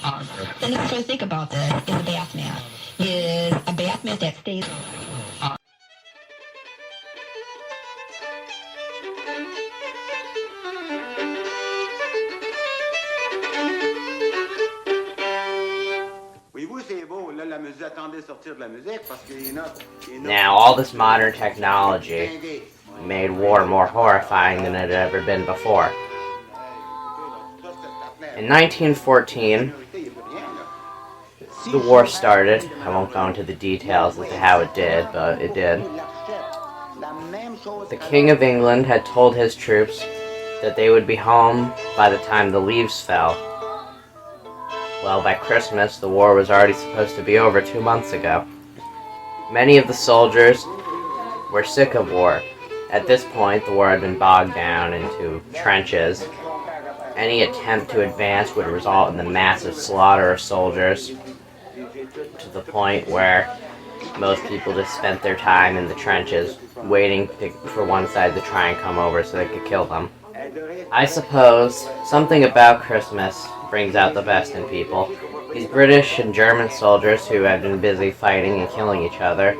The next I think about this is a bath mat. Is a bath mat that stays. Now, all this modern technology made war more horrifying than it had ever been before. In 1914, the war started. I won't go into the details as to how it did, but it did. The King of England had told his troops that they would be home by the time the leaves fell. Well, by Christmas, the war was already supposed to be over 2 months ago. Many of the soldiers were sick of war. At this point, the war had been bogged down into trenches. Any attempt to advance would result in the massive slaughter of soldiers, to the point where most people just spent their time in the trenches, waiting for one side to try and come over so they could kill them. I suppose something about Christmas brings out the best in people. These British and German soldiers who had been busy fighting and killing each other,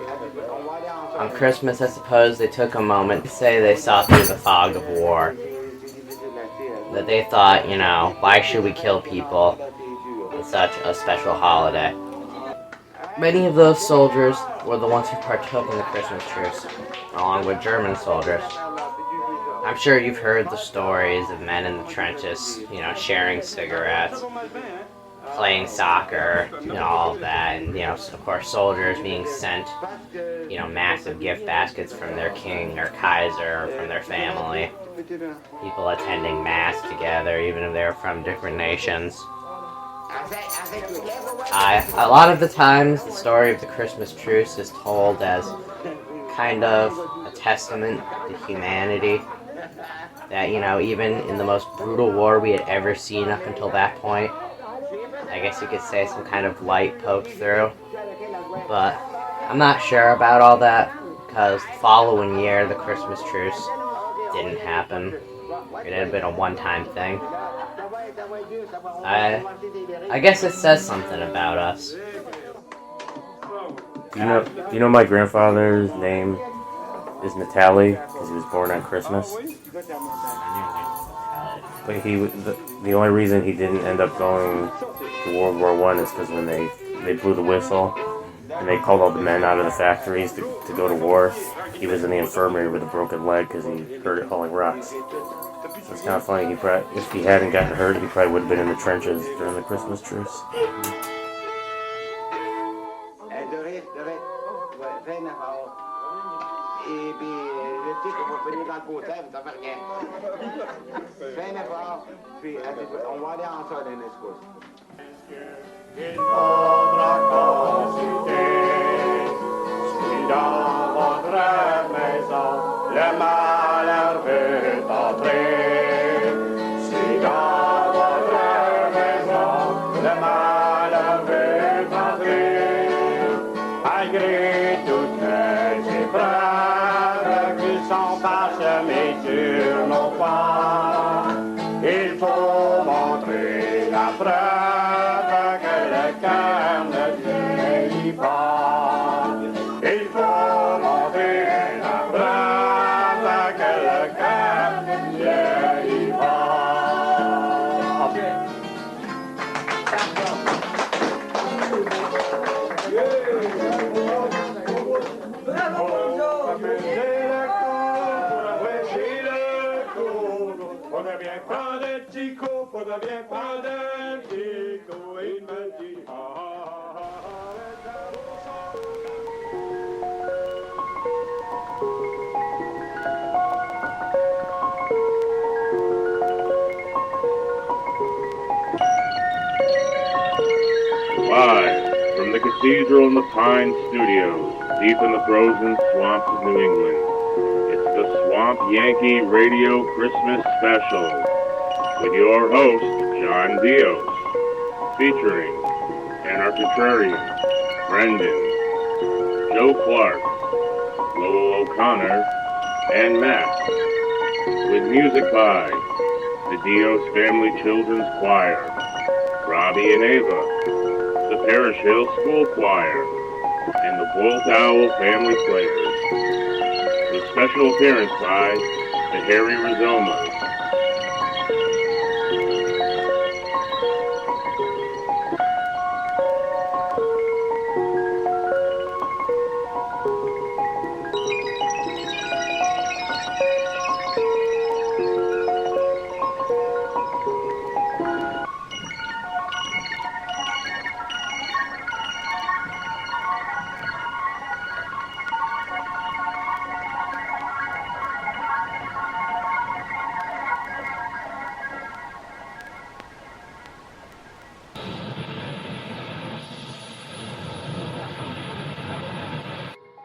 on Christmas I suppose they took a moment to say they saw through the fog of war. That they thought, you know, why should we kill people on such a special holiday? Many of those soldiers were the ones who partook in the Christmas truce, along with German soldiers. I'm sure you've heard the stories of men in the trenches, you know, sharing cigarettes, playing soccer, you know, all of that, and, you know, of course, soldiers being sent, you know, massive gift baskets from their king or Kaiser or from their family. People attending mass together, even if they were from different nations. A lot of the times, the story of the Christmas truce is told as kind of a testament to humanity. That, you know, even in the most brutal war we had ever seen up until that point, I guess you could say some kind of light poked through. But I'm not sure about all that, because the following year, the Christmas truce didn't happen. It had been a one-time thing. I guess it says something about us. Do you know my grandfather's name is Natalie, because he was born on Christmas? But the only reason he didn't end up going to World War I is because when they blew the whistle and they called all the men out of the factories to go to war, he was in the infirmary with a broken leg because he hurt it hauling rocks. So it's kind of funny. If he hadn't gotten hurt, he probably would have been in the trenches during the Christmas truce. Dans votre maison, le malheur veut entrer. Si dans votre maison, le malheur veut entrer. Malgré toutes les épreuves qui sont parsemées sur nos pas, il faut montrer la preuve que le cœur ne vieillit pas. Il faut montrer la preuve que le cœur ne vieillit Live from the Cathedral in the Pine Studios, deep in the frozen swamps of New England, it's the Swamp Yankee Radio Christmas Special with your host, John Dios, featuring Anarchitrarian, Brendan, Joe Clark, Lowell O'Connor, and Matt, with music by the Dios Family Children's Choir, Bobby and Ava, the Parish Hill School Choir, and the Bolt Owl Family Players. With special appearance by the Harry Rizomas.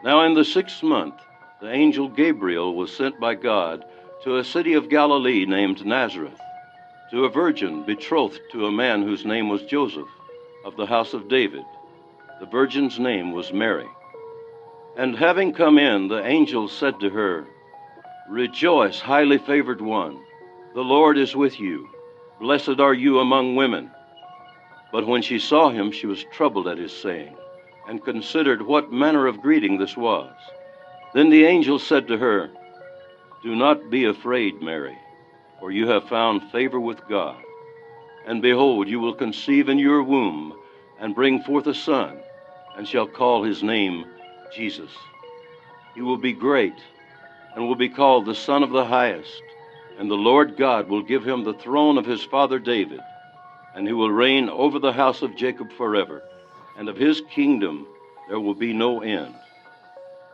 Now in the 6th month, the angel Gabriel was sent by God to a city of Galilee named Nazareth, to a virgin betrothed to a man whose name was Joseph, of the house of David. The virgin's name was Mary. And having come in, the angel said to her, "Rejoice, highly favored one, the Lord is with you. Blessed are you among women." But when she saw him, she was troubled at his saying, and considered what manner of greeting this was. Then the angel said to her, "Do not be afraid, Mary, for you have found favor with God. And behold, you will conceive in your womb, and bring forth a son, and shall call his name Jesus. He will be great, and will be called the Son of the Highest, and the Lord God will give him the throne of his father David, and he will reign over the house of Jacob forever, and of his kingdom there will be no end."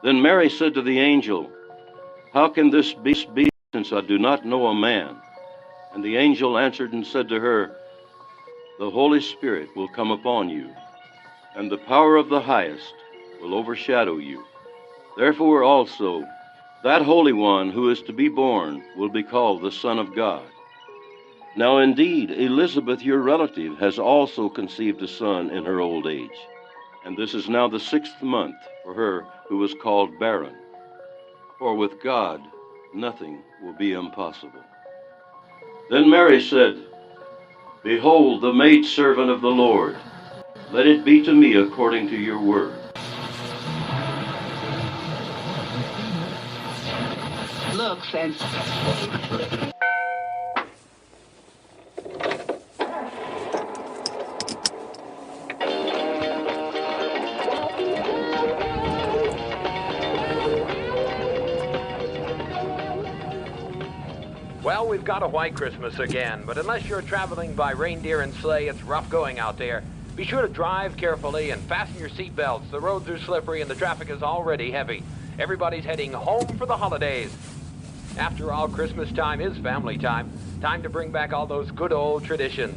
Then Mary said to the angel, "How can this be, since I do not know a man?" And the angel answered and said to her, "The Holy Spirit will come upon you, and the power of the Highest will overshadow you. Therefore also, that Holy One who is to be born will be called the Son of God. Now indeed, Elizabeth, your relative, has also conceived a son in her old age, and this is now the 6th month for her who was called barren. For with God, nothing will be impossible." Then Mary said, "Behold, the maidservant of the Lord. Let it be to me according to your word." Look, fence. Well, we've got a white Christmas again, but unless you're traveling by reindeer and sleigh, it's rough going out there. Be sure to drive carefully and fasten your seatbelts. The roads are slippery and the traffic is already heavy. Everybody's heading home for the holidays. After all, Christmas time is family time. Time to bring back all those good old traditions.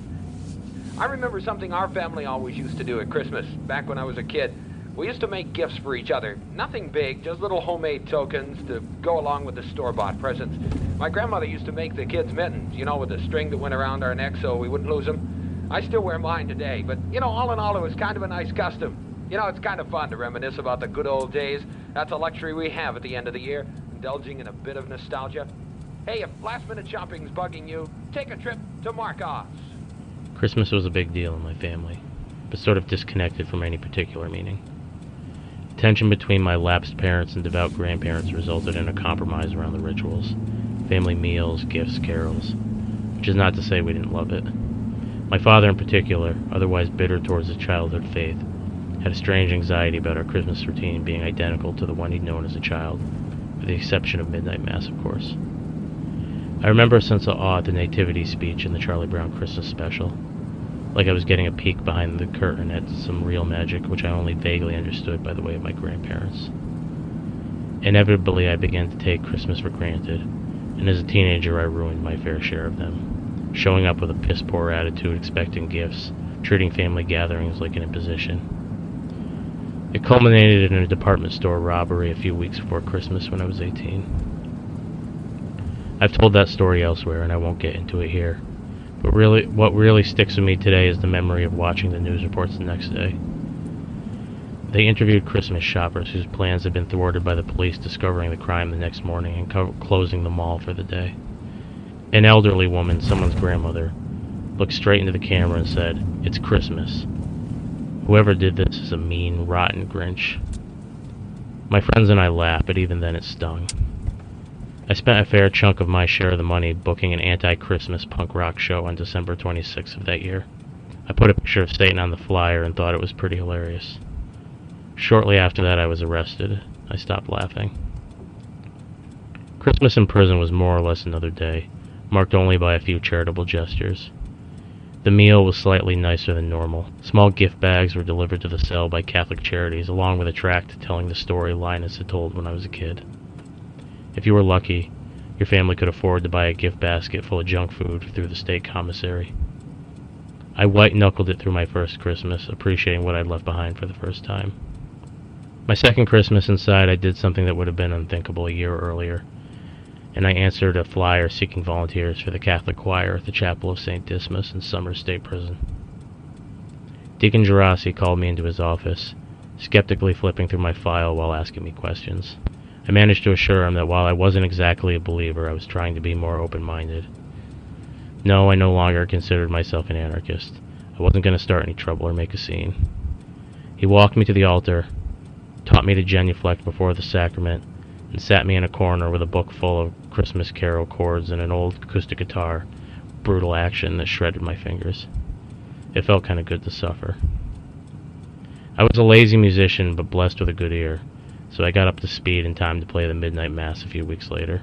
I remember something our family always used to do at Christmas, back when I was a kid. We used to make gifts for each other. Nothing big, just little homemade tokens to go along with the store-bought presents. My grandmother used to make the kids mittens, you know, with the string that went around our necks so we wouldn't lose them. I still wear mine today, but, you know, all in all, it was kind of a nice custom. You know, it's kind of fun to reminisce about the good old days. That's a luxury we have at the end of the year, indulging in a bit of nostalgia. Hey, if last-minute shopping's bugging you, take a trip to Marcos. Christmas was a big deal in my family, but sort of disconnected from any particular meaning. Tension between my lapsed parents and devout grandparents resulted in a compromise around the rituals. Family meals, gifts, carols. Which is not to say we didn't love it. My father in particular, otherwise bitter towards his childhood faith, had a strange anxiety about our Christmas routine being identical to the one he'd known as a child, with the exception of midnight mass, of course. I remember a sense of awe at the nativity speech in the Charlie Brown Christmas special, like I was getting a peek behind the curtain at some real magic which I only vaguely understood by the way of my grandparents. Inevitably, I began to take Christmas for granted, and as a teenager I ruined my fair share of them, showing up with a piss-poor attitude, expecting gifts, treating family gatherings like an imposition. It culminated in a department store robbery a few weeks before Christmas when I was 18. I've told that story elsewhere, and I won't get into it here. But really, what really sticks with me today is the memory of watching the news reports the next day. They interviewed Christmas shoppers whose plans had been thwarted by the police discovering the crime the next morning and closing the mall for the day. An elderly woman, someone's grandmother, looked straight into the camera and said, "It's Christmas. Whoever did this is a mean, rotten Grinch." My friends and I laughed, but even then it stung. I spent a fair chunk of my share of the money booking an anti-Christmas punk rock show on December 26th of that year. I put a picture of Satan on the flyer and thought it was pretty hilarious. Shortly after that I was arrested. I stopped laughing. Christmas in prison was more or less another day, marked only by a few charitable gestures. The meal was slightly nicer than normal. Small gift bags were delivered to the cell by Catholic Charities, along with a tract telling the story Linus had told when I was a kid. If you were lucky, your family could afford to buy a gift basket full of junk food through the state commissary. I white-knuckled it through my first Christmas, appreciating what I'd left behind for the first time. My second Christmas inside, I did something that would have been unthinkable a year earlier, and I answered a flyer seeking volunteers for the Catholic choir at the Chapel of St. Dismas in Summers State Prison. Deacon Gerasi called me into his office, skeptically flipping through my file while asking me questions. I managed to assure him that while I wasn't exactly a believer, I was trying to be more open-minded. No, I no longer considered myself an anarchist. I wasn't going to start any trouble or make a scene. He walked me to the altar, taught me to genuflect before the sacrament, and sat me in a corner with a book full of Christmas carol chords and an old acoustic guitar, brutal action that shredded my fingers. It felt kind of good to suffer. I was a lazy musician, but blessed with a good ear, so I got up to speed in time to play the midnight mass a few weeks later.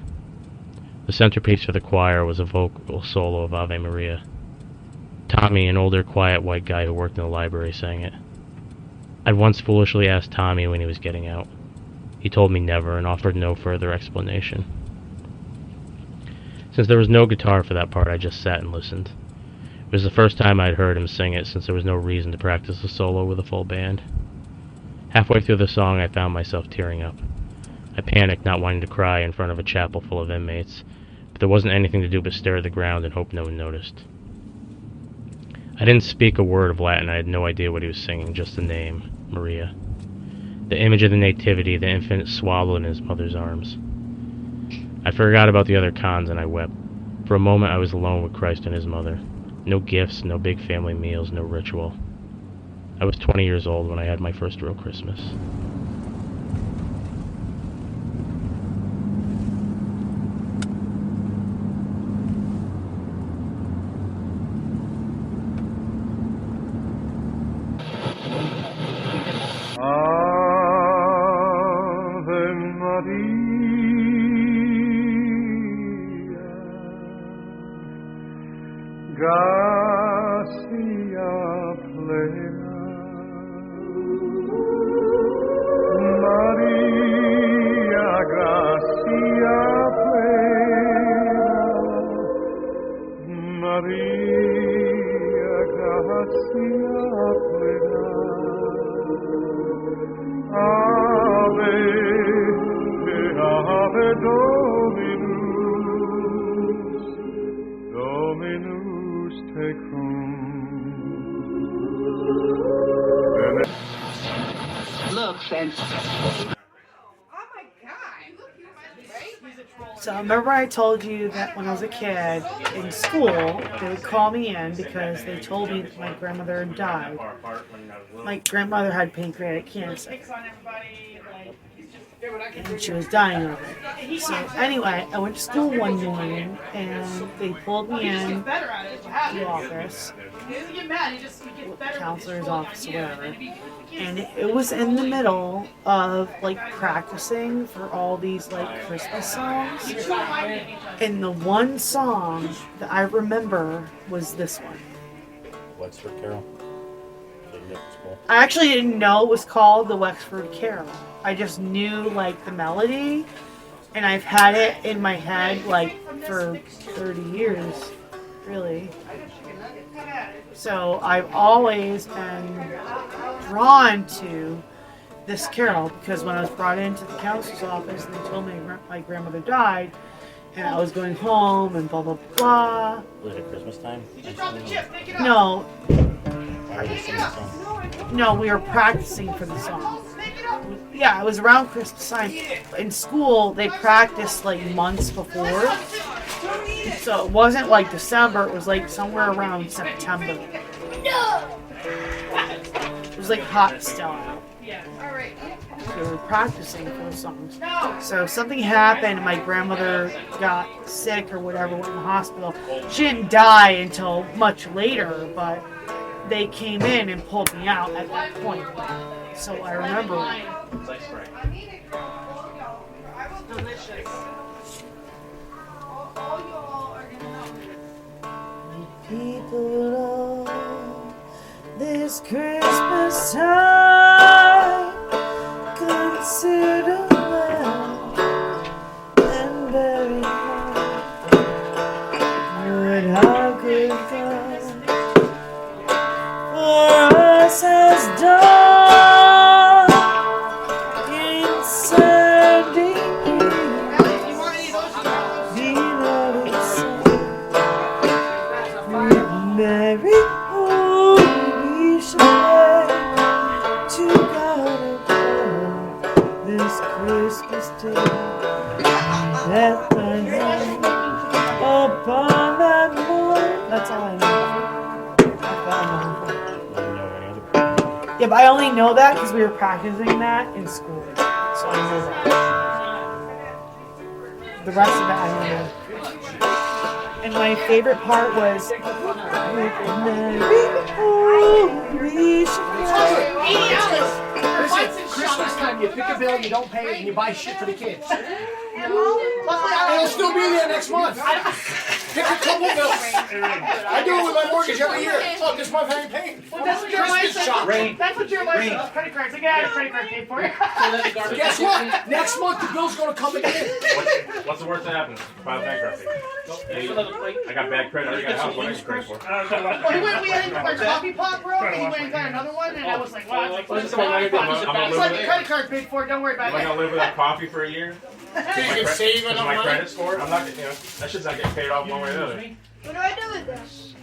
The centerpiece for the choir was a vocal solo of Ave Maria. Tommy, an older, quiet white guy who worked in the library, sang it. I'd once foolishly asked Tommy when he was getting out. He told me never and offered no further explanation. Since there was no guitar for that part, I just sat and listened. It was the first time I'd heard him sing it, since there was no reason to practice a solo with a full band. Halfway through the song, I found myself tearing up. I panicked, not wanting to cry in front of a chapel full of inmates, but there wasn't anything to do but stare at the ground and hope no one noticed. I didn't speak a word of Latin. I had no idea what he was singing, just the name, Maria. The image of the Nativity, the infant swallowed in his mother's arms. I forgot about the other cons and I wept. For a moment I was alone with Christ and his mother. No gifts, no big family meals, no ritual. I was 20 years old when I had my first real Christmas. Ave Maria, gracia plena, Maria, gracia plena, Maria, gracia plena. Ave, Ave Dominus, Dominus tecum. Look, friends. So remember I told you that when I was a kid in school, they would call me in because they told me that my grandmother had died. My grandmother had pancreatic cancer. And she was dying of it. So anyway, I went to school one morning and they pulled me in the office, counselor's office or whatever. And it was in the middle of like practicing for all these like Christmas songs. And the one song that I remember was this one. Wexford Carol. I actually didn't know it was called the Wexford Carol. I just knew like the melody, and I've had it in my head like for 30 years, really. So I've always been drawn to this carol because when I was brought into the counselor's office and they told me my grandmother died, and I was going home and blah blah blah. Was it Christmas time? No. Why are they singing the song? No, we were practicing for the song. Yeah, it was around Christmas time. In school, they practiced like months before. So it wasn't like December, it was like somewhere around September. No! It was like hot still out. We were practicing for the songs. So something happened and my grandmother got sick or whatever, went in the hospital. She didn't die until much later, but they came in and pulled me out at that point. So I remember. People of this Christmas time consider well and very hard what our good God for us has done in sending beloved Son. Mary, who we shall to God above this Christmas day. Bethlehem upon that morn. That's all I know. Yeah, but I only know that because we were practicing that in school. So I know that. The rest of it I don't know. And my favorite part was Christmas time, you pick a bill, you don't pay it, and you buy shit for the kids. It'll still be there next month. Pick a couple bills. I do it with my mortgage every year. Look, this month I ain't paying. Well, that's what your wife said. That's what your wife said. Credit cards. I got a credit card paid for you. Guess what? Next month the bill's gonna come again. What's the worst that happens? File bankruptcy. I got bad credit. I got a house. What are you credit for? We had our coffee pot broke, and he went and got another one, and I was like, wow. It's like the credit card paid for it. Don't worry about it. Am I gonna live without coffee for a year? So you can save enough my money. credit score? I'm not. That shit's not getting paid off one way or the other. What do I do with this?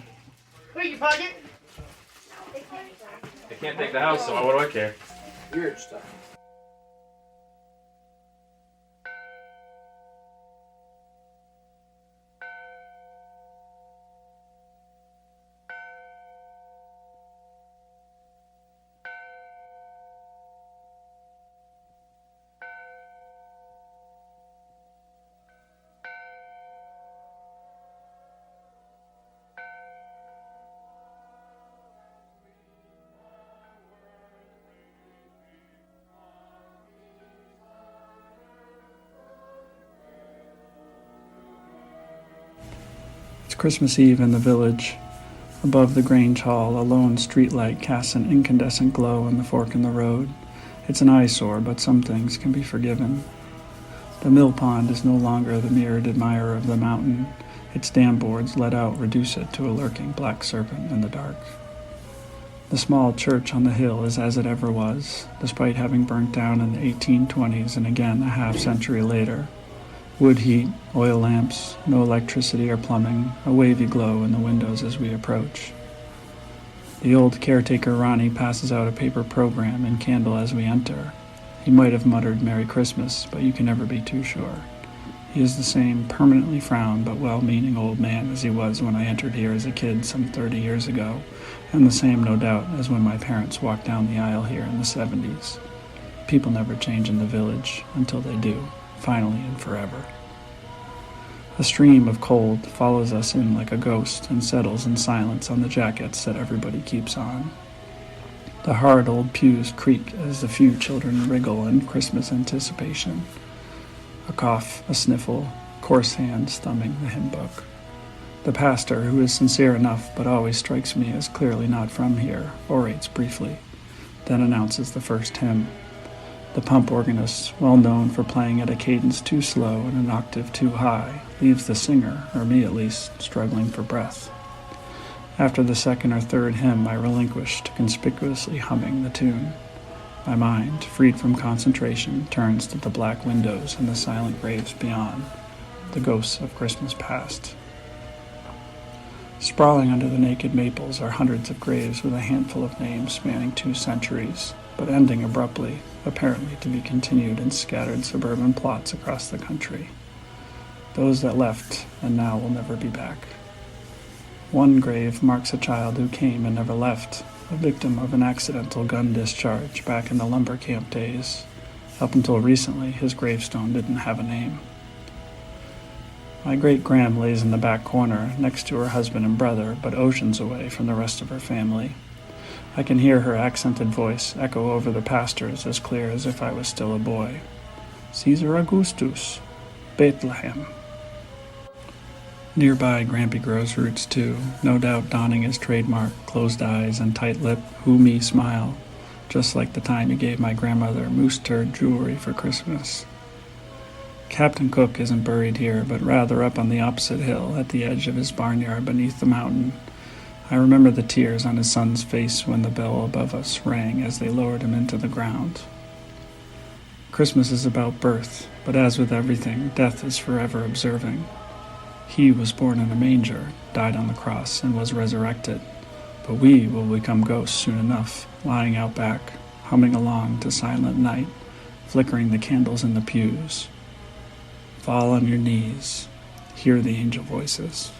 Put it in your pocket. They can't take the house, so what do I care? Weird stuff. Christmas Eve in the village. Above the Grange Hall, a lone streetlight casts an incandescent glow in the fork in the road. It's an eyesore, but some things can be forgiven. The mill pond is no longer the mirrored admirer of the mountain. Its dam boards let out reduce it to a lurking black serpent in the dark. The small church on the hill is as it ever was, despite having burnt down in the 1820s and again a half-century later. Wood heat, oil lamps, no electricity or plumbing, a wavy glow in the windows as we approach. The old caretaker Ronnie passes out a paper program and candle as we enter. He might have muttered Merry Christmas, but you can never be too sure. He is the same permanently frowned but well-meaning old man as he was when I entered here as a kid some 30 years ago, and the same, no doubt, as when my parents walked down the aisle here in the 70s. People never change in the village, until they do, finally and forever. A stream of cold follows us in like a ghost and settles in silence on the jackets that everybody keeps on. The hard old pews creak as the few children wriggle in Christmas anticipation. A cough, a sniffle, coarse hands thumbing the hymn book. The pastor, who is sincere enough but always strikes me as clearly not from here, orates briefly, then announces the first hymn. The pump organist, well known for playing at a cadence too slow and an octave too high, leaves the singer, or me at least, struggling for breath. After the second or third hymn, I relinquish to conspicuously humming the tune. My mind, freed from concentration, turns to the black windows and the silent graves beyond, the ghosts of Christmas past. Sprawling under the naked maples are hundreds of graves with a handful of names spanning 2 centuries, but ending abruptly, apparently to be continued in scattered suburban plots across the country. those that left and now will never be back. One grave marks a child who came and never left, a victim of an accidental gun discharge back in the lumber camp days. Up until recently, his gravestone didn't have a name. My great-gram lays in the back corner, next to her husband and brother, but oceans away from the rest of her family. I can hear her accented voice echo over the pastures as clear as if I was still a boy. Caesar Augustus, Bethlehem. Nearby, Grampy grows roots too, no doubt donning his trademark closed eyes and tight lip, who me smile, just like the time he gave my grandmother moose turd jewelry for Christmas. Captain Cook isn't buried here, but rather up on the opposite hill at the edge of his barnyard beneath the mountain. I remember the tears on his son's face when the bell above us rang as they lowered him into the ground. Christmas is about birth, but as with everything, death is forever observing. He was born in a manger, died on the cross, and was resurrected. But we will become ghosts soon enough, lying out back, humming along to silent night, flickering the candles in the pews. Fall on your knees, hear the angel voices.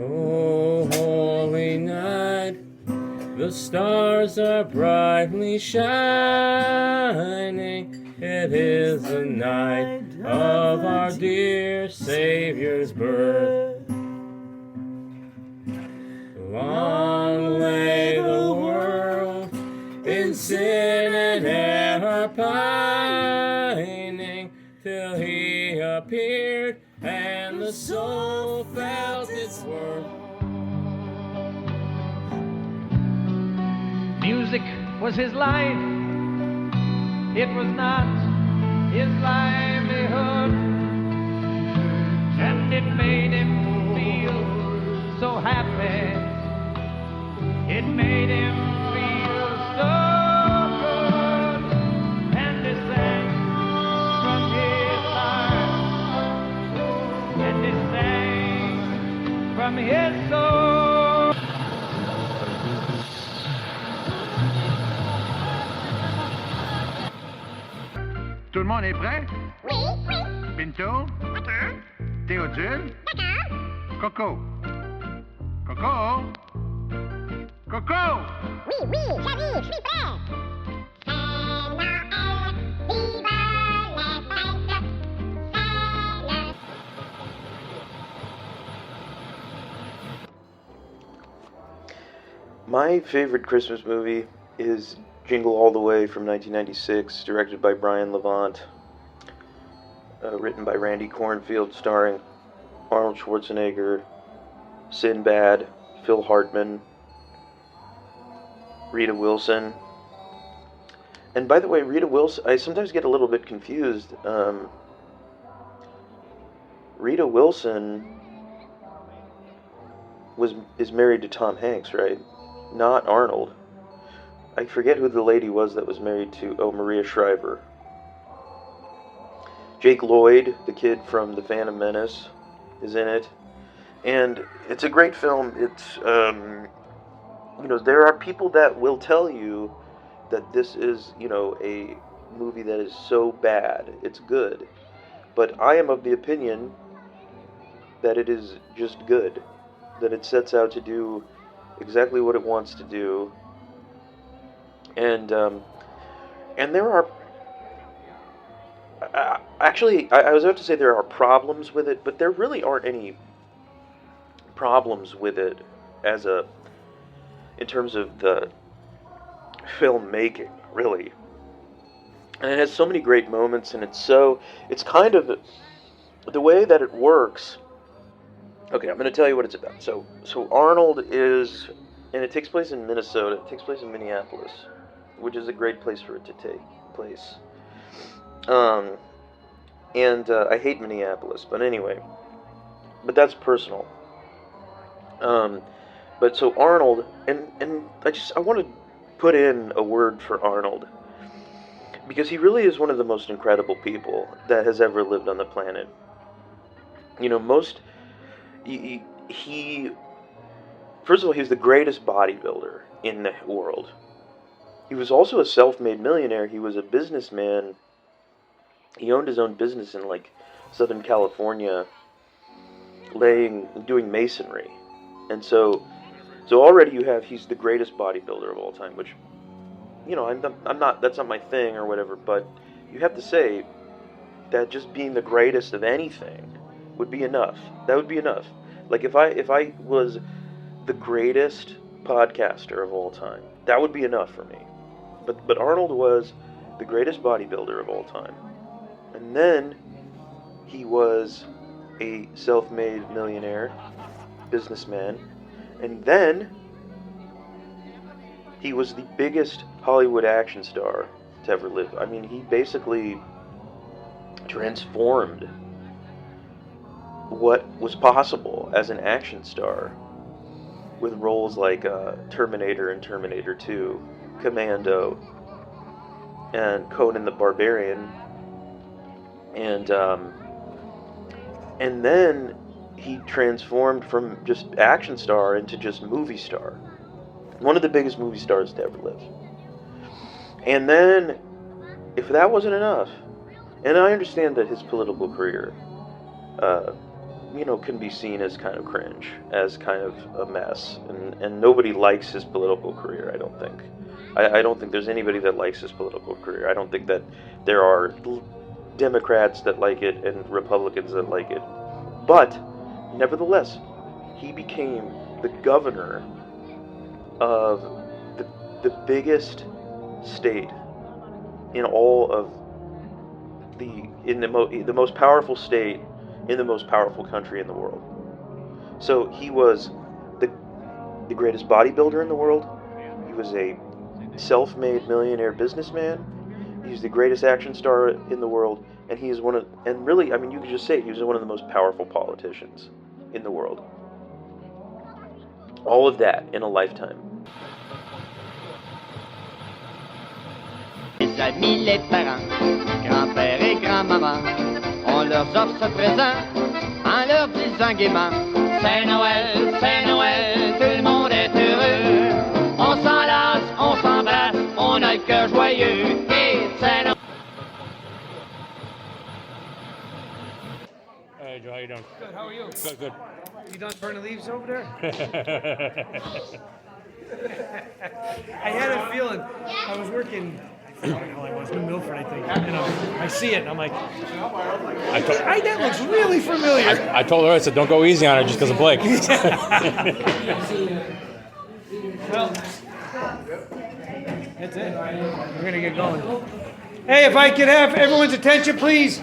Oh, holy night, the stars are brightly shining. It is the night of our dear Savior's birth. Long lay the world in sin and error pining, till he appeared and the soul felt its worth. Music was his life. It was not his livelihood, and it made him feel so happy. It made him feel so good, and he sang from his heart, and he sang from his soul. Tout le monde est prêt? Oui, oui. Pinto? D'accord. Théodule? D'accord. Coco? Coco? Coco? Oui, oui, j'arrive, je suis prêt. My favorite Christmas movie is Jingle All the Way from 1996, directed by Brian Levant, written by Randy Kornfield, starring Arnold Schwarzenegger, Sinbad, Phil Hartman, Rita Wilson. And by the way, Rita Wilson, I sometimes get a little bit confused. Rita Wilson is married to Tom Hanks, right? Not Arnold. I forget who the lady was that was married to, Maria Shriver. Jake Lloyd, the kid from The Phantom Menace, is in it. And it's a great film. It's, there are people that will tell you that this is, a movie that is so bad, it's good. But I am of the opinion that it is just good. That it sets out to do exactly what it wants to do. And there are... Actually, I was about to say there are problems with it, but there really aren't any problems with it in terms of the filmmaking, really. And it has so many great moments, and it's kind of, the way that it works. Okay, I'm going to tell you what it's about. So Arnold is, and it takes place in Minnesota, it takes place in Minneapolis, which is a great place for it to take place. I hate Minneapolis, but anyway, but that's personal. But so Arnold, and I want to put in a word for Arnold, because he really is one of the most incredible people that has ever lived on the planet. You know, he first of all, he's the greatest bodybuilder in the world. He was also a self-made millionaire. He was a businessman. He owned his own business in like Southern California, doing masonry. And so already he's the greatest bodybuilder of all time, which, you know, that's not my thing or whatever, but you have to say that just being the greatest of anything would be enough. That would be enough. Like if I was the greatest podcaster of all time, that would be enough for me. But Arnold was the greatest bodybuilder of all time. And then he was a self-made millionaire, businessman. And then he was the biggest Hollywood action star to ever live. I mean, he basically transformed what was possible as an action star with roles like Terminator and Terminator 2, Commando, and Conan the Barbarian, and then he transformed from just action star into just movie star. One of the biggest movie stars to ever live. And then, if that wasn't enough, and I understand that his political career, you know, can be seen as kind of cringe, as kind of a mess, and nobody likes his political career, I don't think. I don't think there's anybody that likes his political career. I don't think that there are Democrats that like it and Republicans that like it. But, nevertheless, he became the governor of the biggest state in all of the most powerful state in the most powerful country in the world. So he was the greatest bodybuilder in the world. He was a self-made millionaire businessman. He's the greatest action star in the world, and he is really, I mean, you could just say he was one of the most powerful politicians in the world. All of that in a lifetime. Les amis, les parents, grand-père et grand-maman, on leur offre ce présent en leur disant gaiement c'est Noël, tout le monde est heureux. On s'enlace, on s'embrasse, on a le cœur joyeux et c'est Noël. Hey Joe, how you doing? Good, how are you? Good. You done burning leaves over there? I had a feeling. I was working, I don't know how I was, New Milford, I think. You know, I see it and I'm like, that looks really familiar. I told her, I said, don't go easy on her just because of Blake. Well, that's it. We're going to get going. Hey, if I could have everyone's attention, please.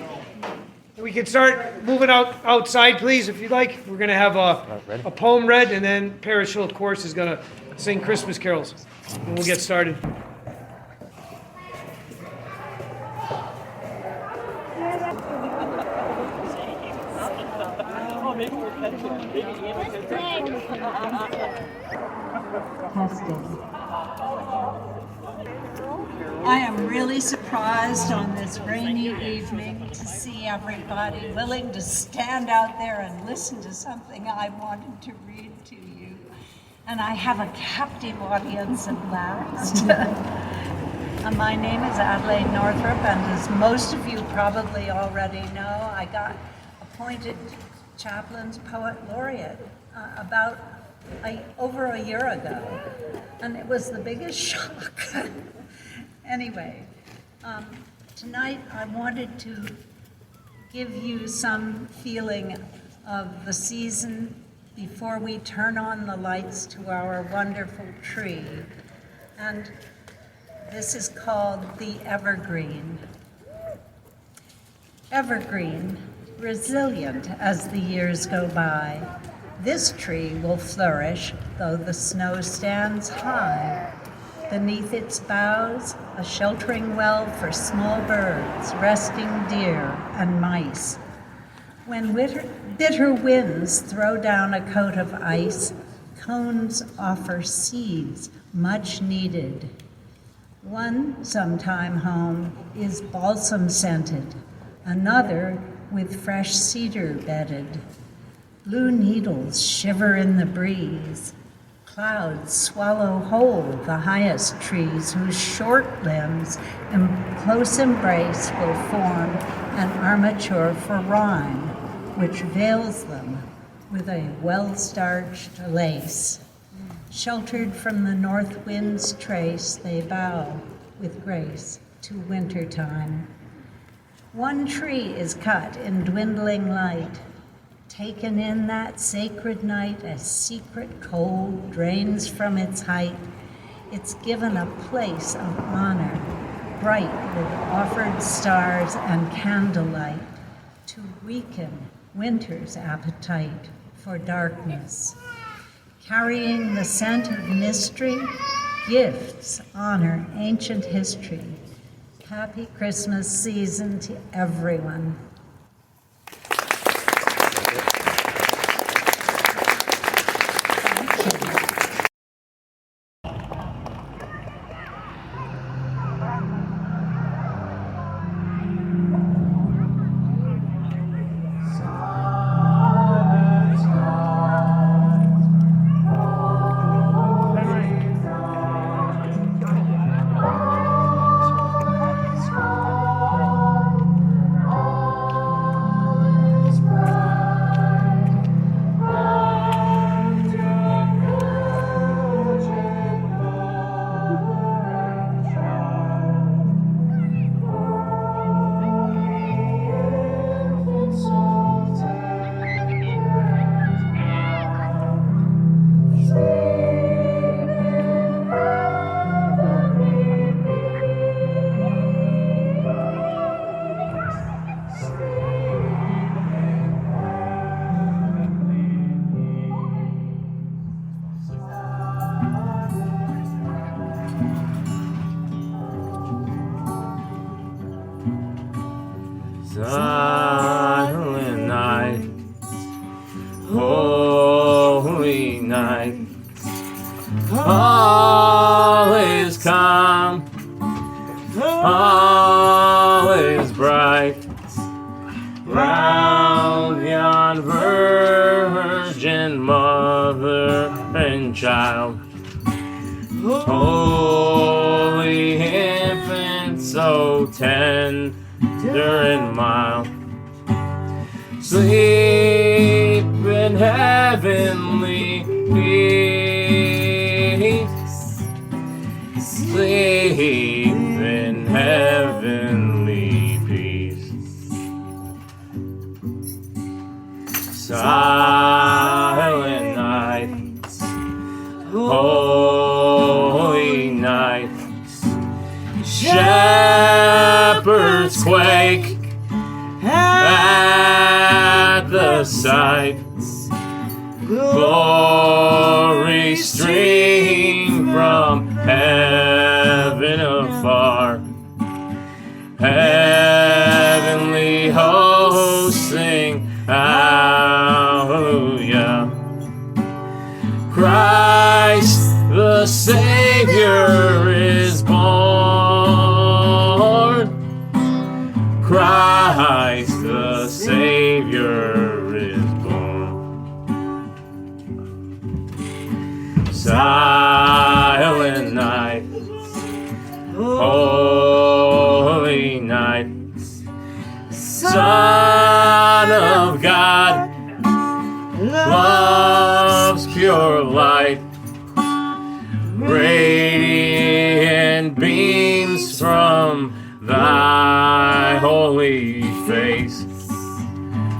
We can start moving outside, please, if you'd like. We're going to have a poem read, and then Parashil, of course, is going to sing Christmas carols. And we'll get started. I am really surprised on this rainy evening to see everybody willing to stand out there and listen to something I wanted to read to you. And I have a captive audience at last. My name is Adelaide Northrup, and as most of you probably already know, I got appointed Chaplin's Poet Laureate about over a year ago, and it was the biggest shock. Anyway, tonight I wanted to give you some feeling of the season before we turn on the lights to our wonderful tree. And this is called the Evergreen. Evergreen, resilient as the years go by. This tree will flourish though the snow stands high. Beneath its boughs, a sheltering well for small birds, resting deer and mice. When bitter winds throw down a coat of ice, cones offer seeds much needed. One sometime home is balsam scented, another with fresh cedar bedded. Blue needles shiver in the breeze. Clouds swallow whole the highest trees, whose short limbs in close embrace will form an armature for rhyme, which veils them with a well-starched lace. Sheltered from the north wind's trace, they bow with grace to wintertime. One tree is cut in dwindling light. Taken in that sacred night, a secret cold drains from its height. It's given a place of honor, bright with offered stars and candlelight, to weaken winter's appetite for darkness. Carrying the scent of mystery, gifts honor ancient history. Happy Christmas season to everyone. Silent night, holy night, all is calm, all is bright, round yon virgin mother and child, holy infant, so tender and mild, sleep in heavenly peace, sleep in heavenly peace. Silent night, holy night, shepherds quake at the sight, glory stream from heaven afar, heavenly hosts sing hallelujah. Christ the Savior is born, Christ the Savior is born. Silent night, holy night, Son of God, love's pure light, radiant beams from thy holy face,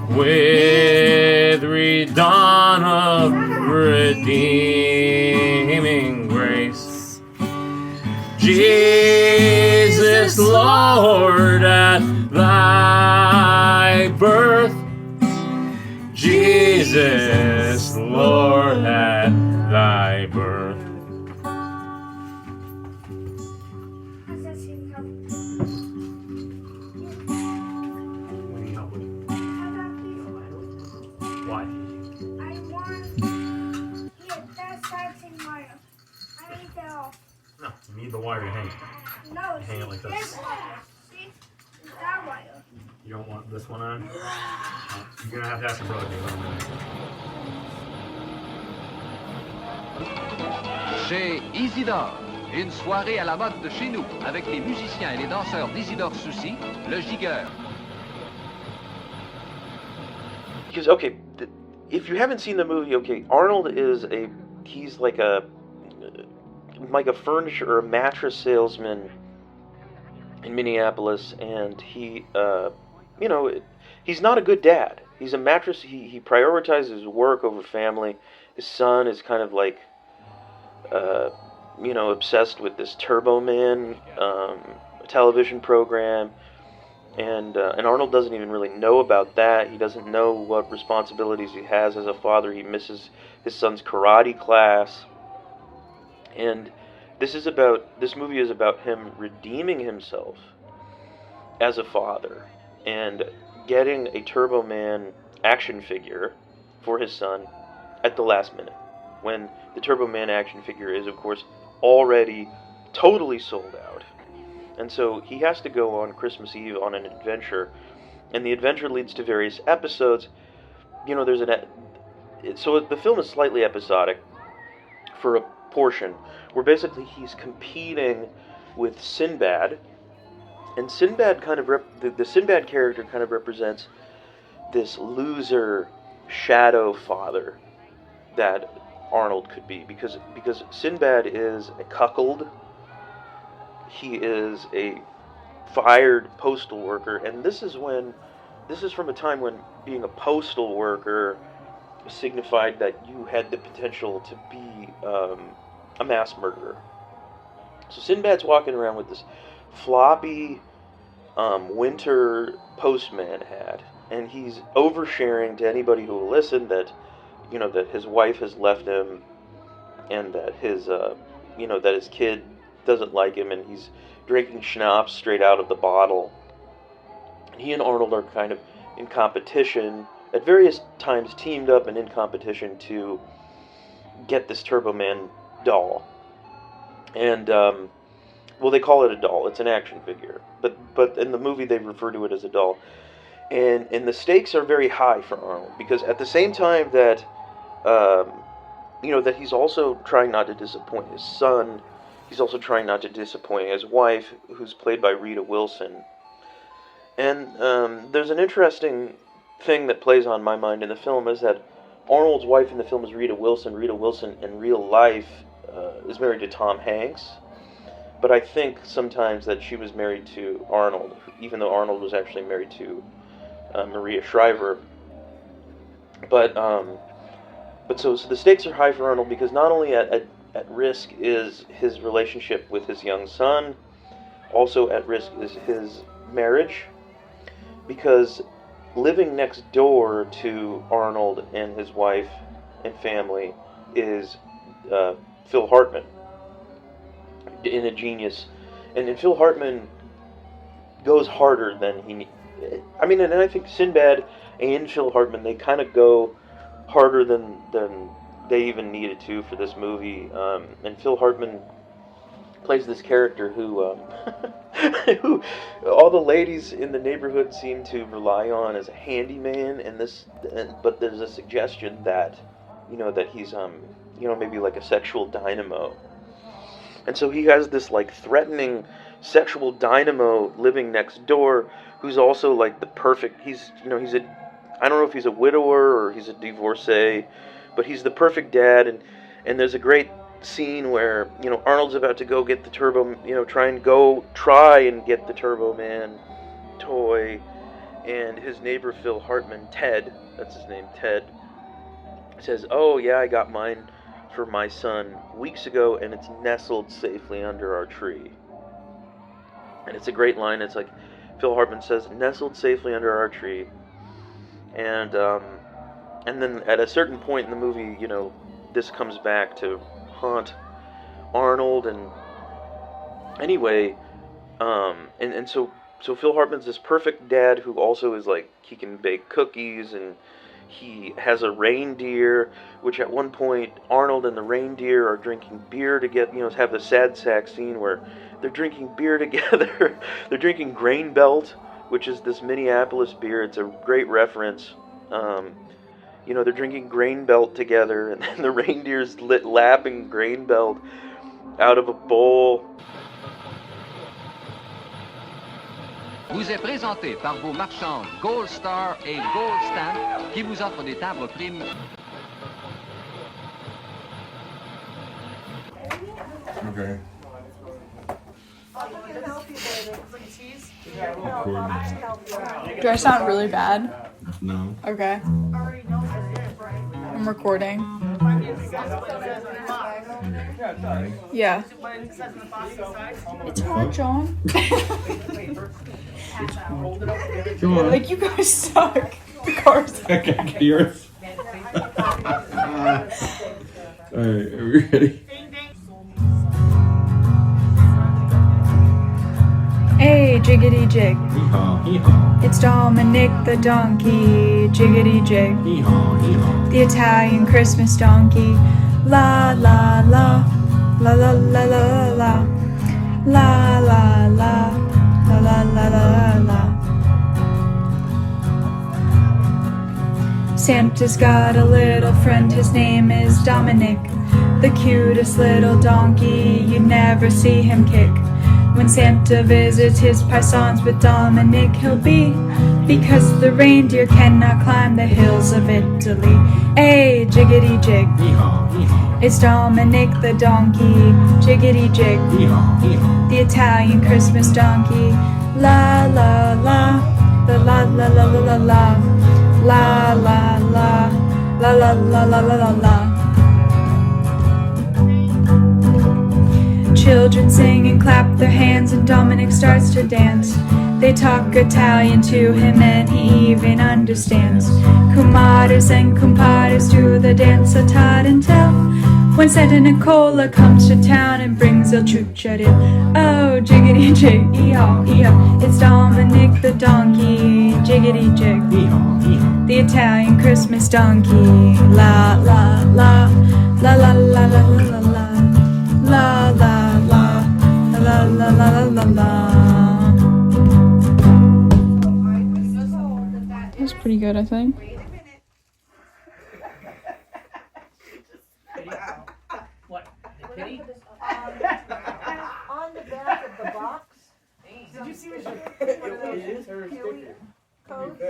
with redawn of redeeming grace. Jesus, Lord, at thy birth, Jesus, Lord, at thy birth. Why? I want. Yeah, that starts in Mario. I need that off. No, you need the wire to hang it. No, Hang it like this. this wire. See, it's that wire. You don't want this one on? You're gonna have to ask your brother. Chez Isidore, une soirée à la mode de chez nous, avec les musiciens et les danseurs d'Isidore Soucy, le gigueur. Because, okay, if you haven't seen the movie, okay, Arnold he's like a furniture or a mattress salesman in Minneapolis, and he, he's not a good dad. He's a mattress, he prioritizes work over family. His son is kind of like, obsessed with this Turbo Man television program, and Arnold doesn't even really know about that. He doesn't know what responsibilities he has as a father. He misses his son's karate class, and this movie is about him redeeming himself as a father and getting a Turbo Man action figure for his son at the last minute, when the Turbo Man action figure is, of course, already totally sold out. And so he has to go on Christmas Eve on an adventure, and the adventure leads to various episodes. So the film is slightly episodic for a portion, where basically he's competing with Sinbad, and Sinbad the Sinbad character kind of represents this loser shadow father that Arnold could be, because Sinbad is a cuckold. He is a fired postal worker, and this is from a time when being a postal worker signified that you had the potential to be a mass murderer. So Sinbad's walking around with this floppy winter postman hat, and he's oversharing to anybody who will listen that his wife has left him, and that his kid doesn't like him, and he's drinking schnapps straight out of the bottle. And he and Arnold are kind of in competition, at various times teamed up and in competition to get this Turbo Man doll. And they call it a doll. It's an action figure, but in the movie they refer to it as a doll. And the stakes are very high for Arnold, because at the same time that that he's also trying not to disappoint his son, he's also trying not to disappoint his wife, who's played by Rita Wilson. And there's an interesting thing that plays on my mind in the film, is that Arnold's wife in the film is Rita Wilson. Rita Wilson in real life is married to Tom Hanks, but I think sometimes that she was married to Arnold, even though Arnold was actually married to Maria Shriver. But so the stakes are high for Arnold, because not only at risk is his relationship with his young son, also at risk is his marriage, because living next door to Arnold and his wife and family is Phil Hartman, in A Genius. And Phil Hartman goes harder than he... and I think Sinbad and Phil Hartman, they kind of go harder than they even needed to for this movie. And Phil Hartman plays this character who who all the ladies in the neighborhood seem to rely on as a handyman, but there's a suggestion that that he's maybe like a sexual dynamo. And so he has this like threatening sexual dynamo living next door, who's also like the perfect, I don't know if he's a widower or he's a divorcee, but he's the perfect dad. And there's a great scene where Arnold's about to go get the Turbo, try and get the Turbo Man toy, and his neighbor Phil Hartman, Ted, that's his name, Ted, says, "Oh yeah, I got mine for my son weeks ago, and it's nestled safely under our tree." And it's a great line. It's like Phil Hartman says, "Nestled safely under our tree," and then at a certain point in the movie, this comes back to haunt Arnold. And anyway, so Phil Hartman's this perfect dad who also is like, he can bake cookies, and He has a reindeer, which at one point Arnold and the reindeer are drinking beer together. Have the sad sack scene where they're drinking beer together. They're drinking Grain Belt, which is this Minneapolis beer. It's a great reference. They're drinking Grain Belt together, and then the reindeer's lapping Grain Belt out of a bowl. Vous est présenté par vos marchands Gold Star et Gold Stamp qui vous offrent des timbres primes. Okay. Do I sound really bad? No. Okay. I'm recording. Yeah. It's hard, John. Come on. Like, you guys suck. The car's I can't get yours. Alright, are we ready? Hey, jiggity jig. Hee-haw, hee-haw. It's Dominic the donkey. Jiggity jig. Hee-haw, hee-haw. The Italian Christmas donkey. La la la. La la la la la. La la la. La la la la la. Santa's got a little friend, his name is Dominic. The cutest little donkey, you never see him kick. When Santa visits his paisans with Dominic he'll be, because the reindeer cannot climb the hills of Italy. Hey, jiggity jig. Hee-haw, hee-haw. It's Dominic the donkey. Jiggity jig. Hee-haw, hee-haw. The Italian Christmas donkey. La la la. La la la la la la la. La la la. La la la la la la la. Children sing and clap their hands and Dominic starts to dance. They talk Italian to him and he even understands. Kumadas and kumpadas do the dance of Todd and Tell. When Santa Nicola comes to town and brings El Chucharin. Oh, jiggity jig, ee-haw, ee-haw. It's Dominic the donkey, jiggity jig. Hee-haw, hee-haw. The Italian Christmas donkey. La la la. La la la la la la la. La la la. La la la la la la. That's pretty good, I think. What? The kitty? On the back of the box. Did you see what Codes?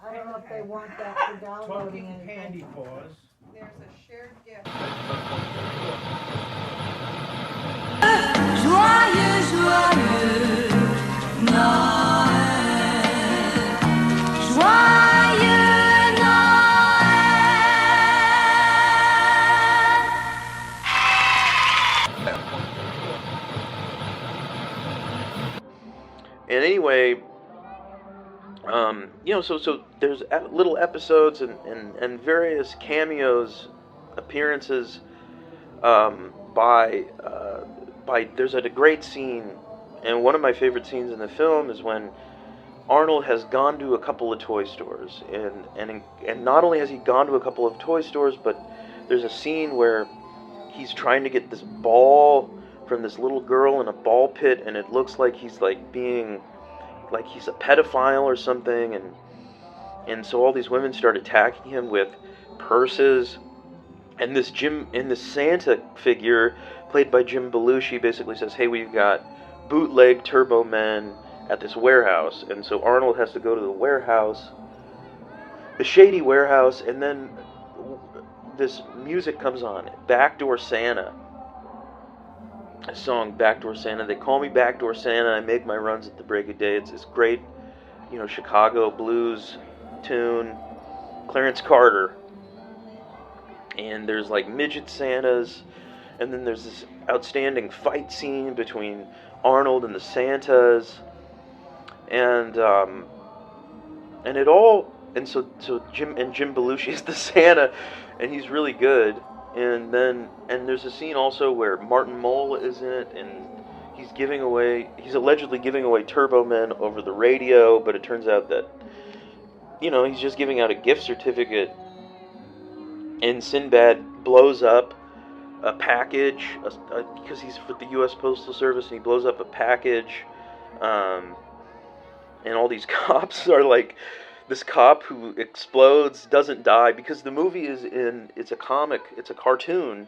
I don't know if they want that for downloading anything. Candy paws. There's a shared gift. Joyeux, joyeux Noël. Joyeux And anyway, so there's little episodes and various cameos, appearances by there's a great scene, and one of my favorite scenes in the film is when Arnold has gone to a couple of toy stores, and not only has he gone to a couple of toy stores, but there's a scene where he's trying to get this ball from this little girl in a ball pit, and it looks like he's being like he's a pedophile or something, and so all these women start attacking him with purses, and this Santa figure played by Jim Belushi basically says, hey, we've got bootleg Turbo Men at this warehouse, and so Arnold has to go to the warehouse, the shady warehouse, and then this music comes on, Backdoor Santa. A song, Backdoor Santa. They call me Backdoor Santa. I make my runs at the break of day. It's this great, Chicago blues tune. Clarence Carter. And there's midget Santas. And then there's this outstanding fight scene between Arnold and the Santas. And it all... And so Jim Belushi is the Santa. And he's really good. And there's a scene also where Martin Mull is in it, and he's allegedly giving away Turbo Men over the radio, but it turns out that, he's just giving out a gift certificate, and Sinbad blows up a package, because he's with the U.S. Postal Service, and he blows up a package, and all these cops are like, this cop who explodes doesn't die, because the movie it's a cartoon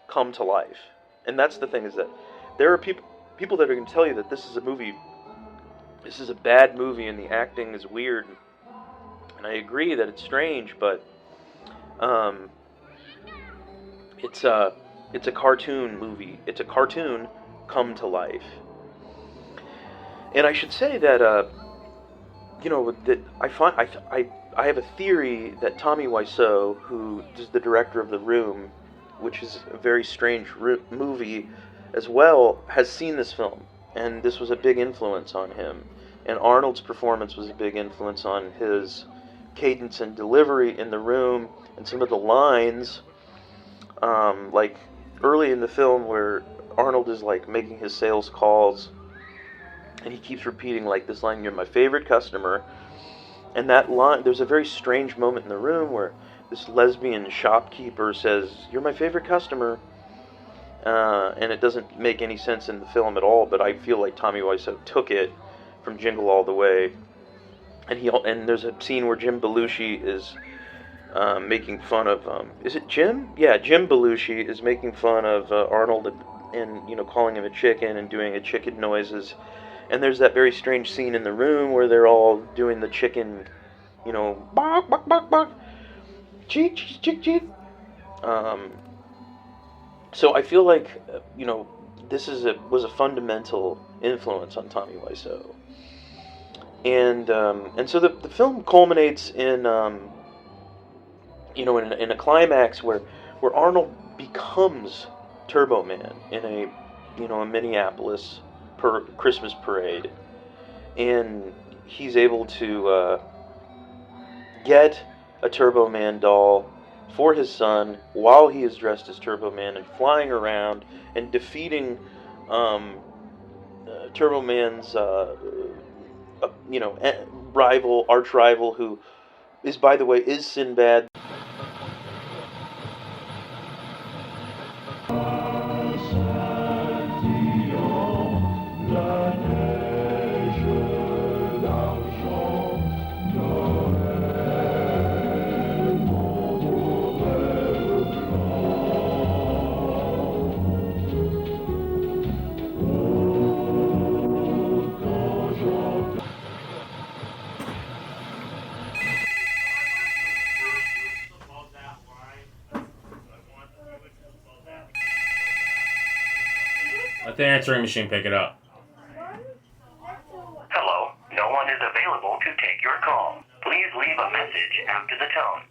come to life. And that's the thing, is that there are people that are going to tell you that this is a bad movie and the acting is weird. And I agree that it's strange, but it's a cartoon movie. It's a cartoon come to life. And I should say that that I have a theory that Tommy Wiseau, who is the director of The Room, which is a very strange movie as well, has seen this film, and this was a big influence on him. And Arnold's performance was a big influence on his cadence and delivery in The Room, and some of the lines, like early in the film where Arnold is like making his sales calls, and he keeps repeating like this line, "You're my favorite customer." And that line, there's a very strange moment in The Room where this lesbian shopkeeper says, "You're my favorite customer," and it doesn't make any sense in the film at all, but I feel like Tommy Wiseau took it from Jingle All the Way. And there's a scene where Jim Belushi is making fun of, is it Jim? Yeah, Jim Belushi is making fun of Arnold and calling him a chicken and doing a chicken noises. And there's that very strange scene in The Room where they're all doing the chicken, bark, bark, bark, bark, cheek, cheek, cheek, cheek. So I feel like, this was a fundamental influence on Tommy Wiseau. And so the film culminates in in a climax where Arnold becomes Turbo Man in a Minneapolis Christmas parade, and he's able to get a Turbo Man doll for his son while he is dressed as Turbo Man and flying around and defeating Turbo Man's arch rival, who is, by the way, is Sinbad. Let the answering machine pick it up. Hello, no one is available to take your call. Please leave a message after the tone.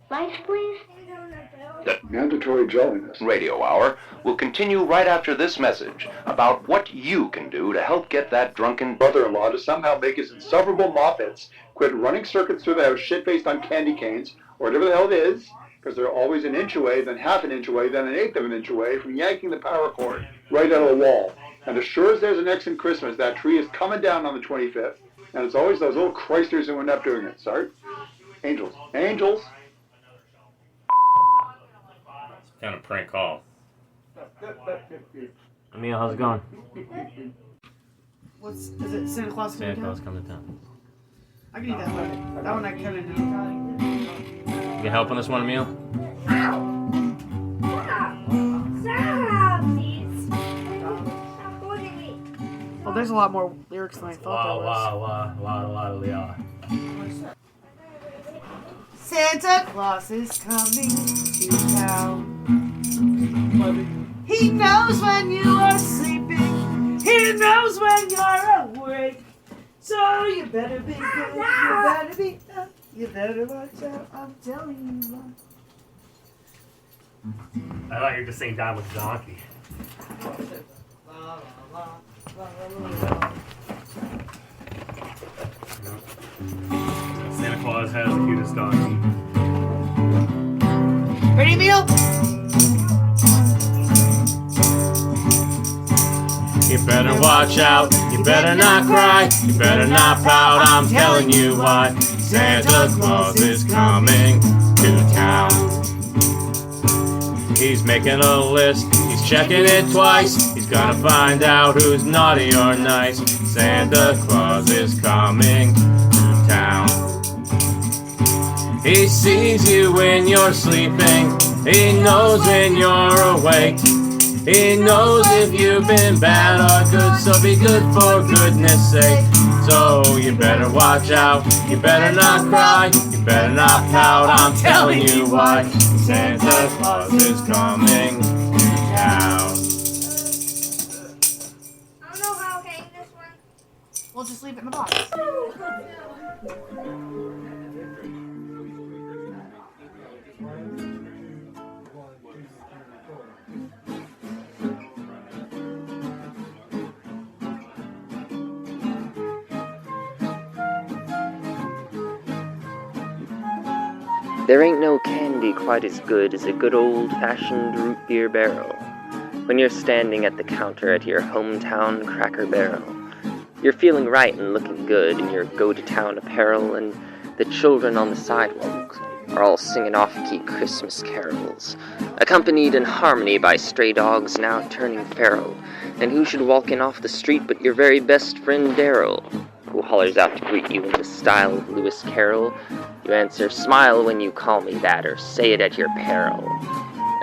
Lights, please. The mandatory Jolliness Radio Hour will continue right after this message about what you can do to help get that drunken brother-in-law to somehow make his insufferable moppets quit running circuits through the house shit-faced on candy canes, or whatever the hell it is, because they're always an inch away, then half an inch away, then an eighth of an inch away from yanking the power cord right out of the wall. And as sure as there's an X in Christmas, that tree is coming down on the 25th, and it's always those little Christers who end up doing it. Sorry? Angels. Angels! Kind of prank call. Emil, how's it going? Is it Santa Claus coming Santa Claus down? coming to town. I can eat that one. That one I kind of know. You can help on this one, Emil? Well, there's a lot more lyrics than I thought there was. Santa Claus is coming to town. He knows when you are sleeping. He knows when you're awake. So you better be good. You better be up. You better watch out. I'm telling you. I thought you were just saying "Die with Donkey." Santa Claus has the cutest donkey. Ready, Emil? Can you You better watch out, you better not cry, you better not pout, I'm telling you why. Santa Claus is coming to town. He's making a list, he's checking it twice. He's gonna find out who's naughty or nice. Santa Claus is coming to town. He sees you when you're sleeping, he knows when you're awake. He knows if you've been bad or good, so be good for goodness sake. So you better watch out, you better not cry, you better not pout, I'm telling you why. Santa Claus is coming to town. I don't know how to hang this one. We'll just leave it in the box. There ain't no candy quite as good as a good old-fashioned root beer barrel. When you're standing at the counter at your hometown Cracker Barrel, you're feeling right and looking good in your go-to-town apparel, and the children on the sidewalk are all singing off-key Christmas carols, accompanied in harmony by stray dogs now turning feral. And who should walk in off the street but your very best friend Daryl, who hollers out to greet you in the style of Lewis Carroll. You answer, smile when you call me that, or say it at your peril.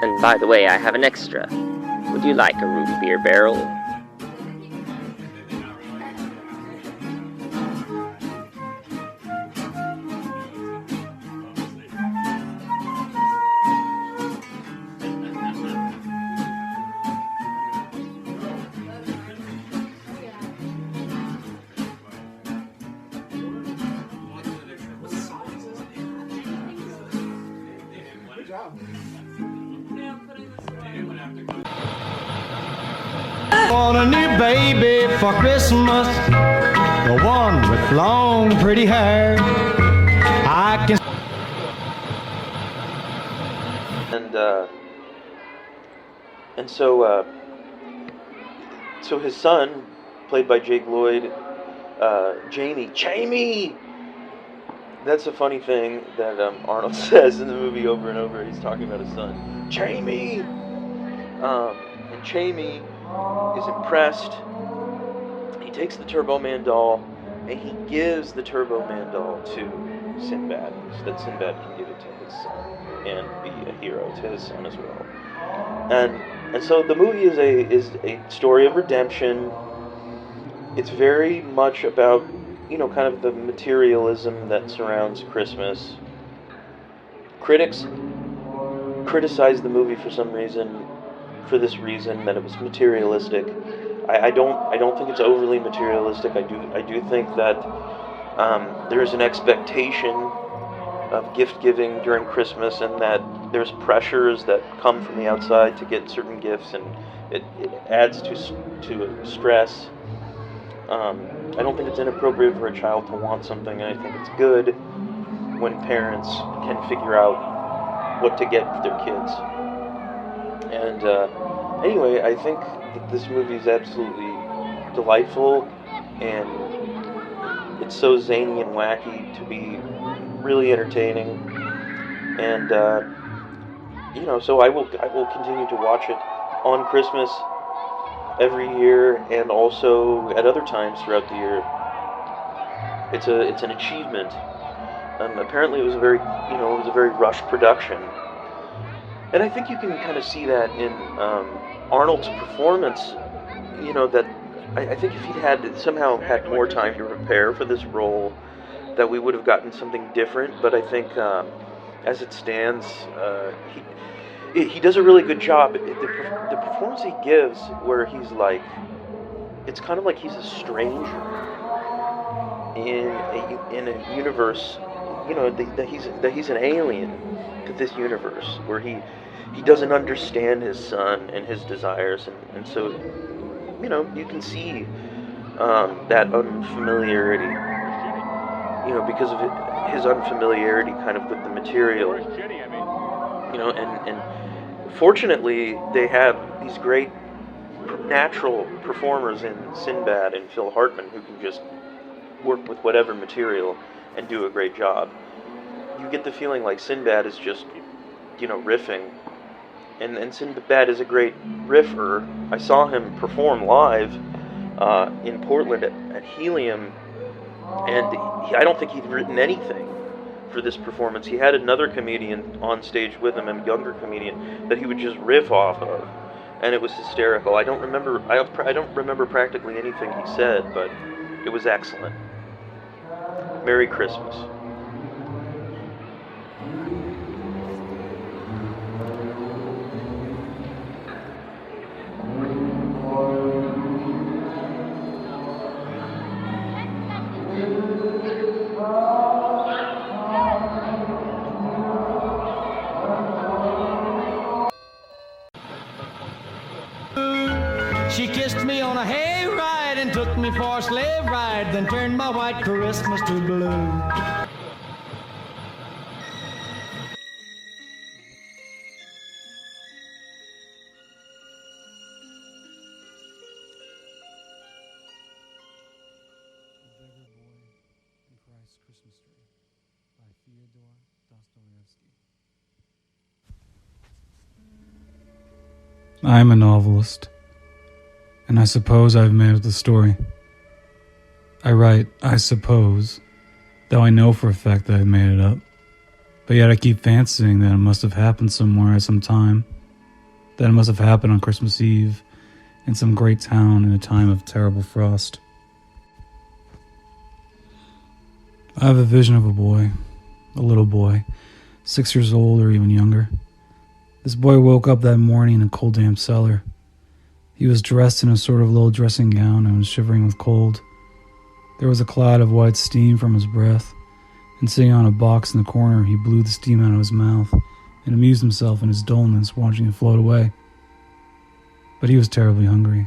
And by the way, I have an extra. Would you like a root beer barrel? Want a new baby for Christmas, the one with long pretty hair. I can. And so his son, played by Jake Lloyd, Jamie. That's a funny thing that Arnold says in the movie over and over. He's talking about his son, Jamie. And Jamie is impressed. He takes the Turbo Man doll and he gives the Turbo Man doll to Sinbad, so that Sinbad can give it to his son and be a hero to his son as well. And so the movie is a story of redemption. It's very much about, kind of the materialism that surrounds Christmas. Critics criticize the movie for some reason, for this reason, that it was materialistic. I don't think it's overly materialistic. I do think that there is an expectation of gift giving during Christmas, and that there's pressures that come from the outside to get certain gifts, and it adds to stress. I don't think it's inappropriate for a child to want something, and I think it's good when parents can figure out what to get for their kids. And anyway, I think that this movie is absolutely delightful, and it's so zany and wacky to be really entertaining. And so I will continue to watch it on Christmas every year, and also at other times throughout the year. It's an achievement. Apparently, it was a very rushed production. And I think you can kind of see that in Arnold's performance. That I think if he'd had more time to prepare for this role, that we would have gotten something different. But I think, as it stands, he does a really good job. The performance he gives, where he's like, it's kind of like he's a stranger in a universe. That he's an alien to this universe, where he doesn't understand his son and his desires, and so you can see that unfamiliarity, because of his unfamiliarity kind of with the material, and fortunately they have these great natural performers in Sinbad and Phil Hartman who can just work with whatever material and do a great job. You get the feeling like Sinbad is just, riffing. And Sinbad is a great riffer. I saw him perform live in Portland at Helium, and I don't think he'd written anything for this performance. He had another comedian on stage with him, a younger comedian, that he would just riff off of, and it was hysterical. I don't remember practically anything he said, but it was excellent. Merry Christmas. She kissed me on a hayride and took me for a slave ride, then turned my white Christmas to blue. I am a novelist, and I suppose I've made up the story. I write, I suppose, though I know for a fact that I've made it up. But yet I keep fancying that it must have happened somewhere at some time, that it must have happened on Christmas Eve in some great town in a time of terrible frost. I have a vision of a boy, a little boy, 6 years old or even younger. This boy woke up that morning in a cold, damp cellar. He was dressed in a sort of little dressing gown and was shivering with cold. There was a cloud of white steam from his breath, and sitting on a box in the corner, he blew the steam out of his mouth and amused himself in his dullness watching it float away. But he was terribly hungry.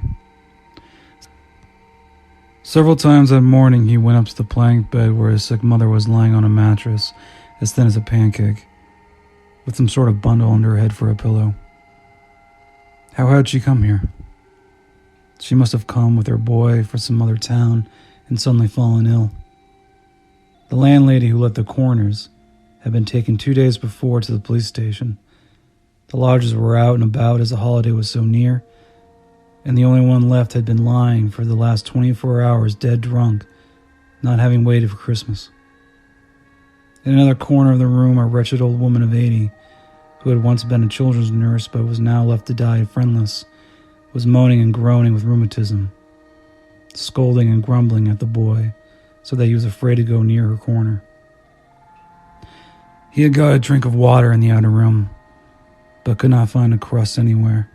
Several times that morning he went up to the plank bed where his sick mother was lying on a mattress as thin as a pancake, with some sort of bundle under her head for a pillow. How had she come here? She must have come with her boy from some other town and suddenly fallen ill. The landlady who let the Corners had been taken 2 days before to the police station. The lodgers were out and about as the holiday was so near, and the only one left had been lying for the last 24 hours dead drunk, not having waited for Christmas. In another corner of the room, a wretched old woman of 80, who had once been a children's nurse but was now left to die friendless, was moaning and groaning with rheumatism, scolding and grumbling at the boy so that he was afraid to go near her corner. He had got a drink of water in the outer room, but could not find a crust anywhere,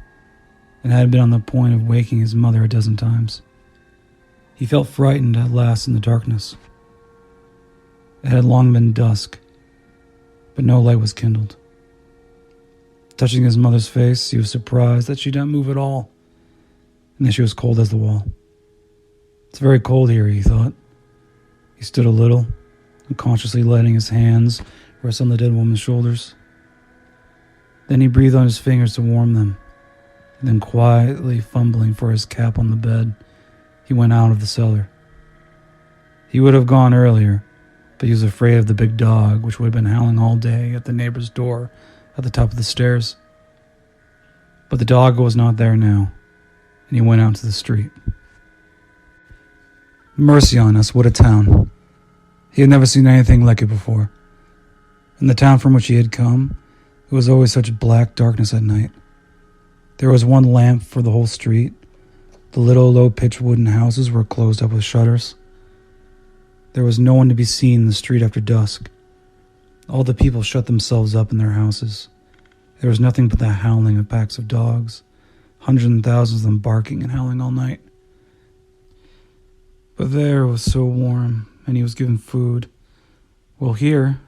and had been on the point of waking his mother a dozen times. He felt frightened at last in the darkness. It had long been dusk, but no light was kindled. Touching his mother's face, he was surprised that she didn't move at all, and that she was cold as the wall. It's very cold here, he thought. He stood a little, unconsciously letting his hands rest on the dead woman's shoulders. Then he breathed on his fingers to warm them, and then quietly fumbling for his cap on the bed, he went out of the cellar. He would have gone earlier, but he was afraid of the big dog, which would have been howling all day at the neighbor's door at the top of the stairs. But the dog was not there now, and he went out to the street. Mercy on us, what a town. He had never seen anything like it before. In the town from which he had come, it was always such black darkness at night. There was one lamp for the whole street. The little low-pitched wooden houses were closed up with shutters. There was no one to be seen in the street after dusk. All the people shut themselves up in their houses. There was nothing but the howling of packs of dogs, hundreds and thousands of them barking and howling all night. But there it was so warm, and he was given food. Well, here,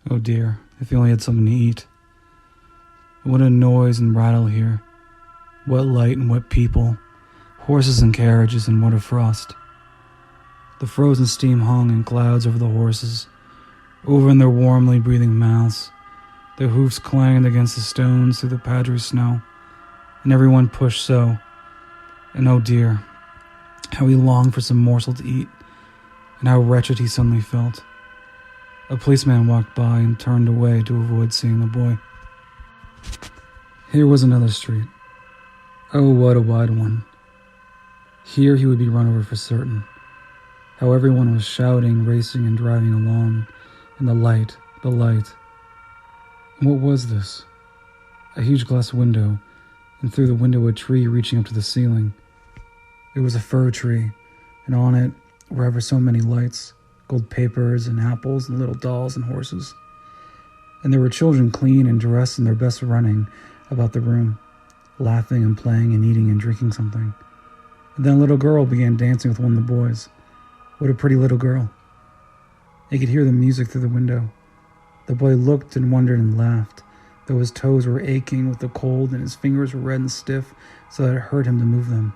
oh dear, if he only had something to eat. What a noise and rattle here. What light and what people, horses and carriages, and what a frost. The frozen steam hung in clouds over the horses, over in their warmly breathing mouths. Their hoofs clanged against the stones through the powdery snow, and everyone pushed so. And oh dear, how he longed for some morsel to eat, and how wretched he suddenly felt. A policeman walked by and turned away to avoid seeing the boy. Here was another street. Oh, what a wide one. Here he would be run over for certain. How everyone was shouting, racing, and driving along, and the light. And what was this? A huge glass window, and through the window a tree reaching up to the ceiling. It was a fir tree, and on it were ever so many lights, gold papers and apples and little dolls and horses. And there were children clean and dressed in their best running about the room, laughing and playing and eating and drinking something. And then a little girl began dancing with one of the boys. What a pretty little girl. He could hear the music through the window. The boy looked and wondered and laughed, though his toes were aching with the cold and his fingers were red and stiff so that it hurt him to move them.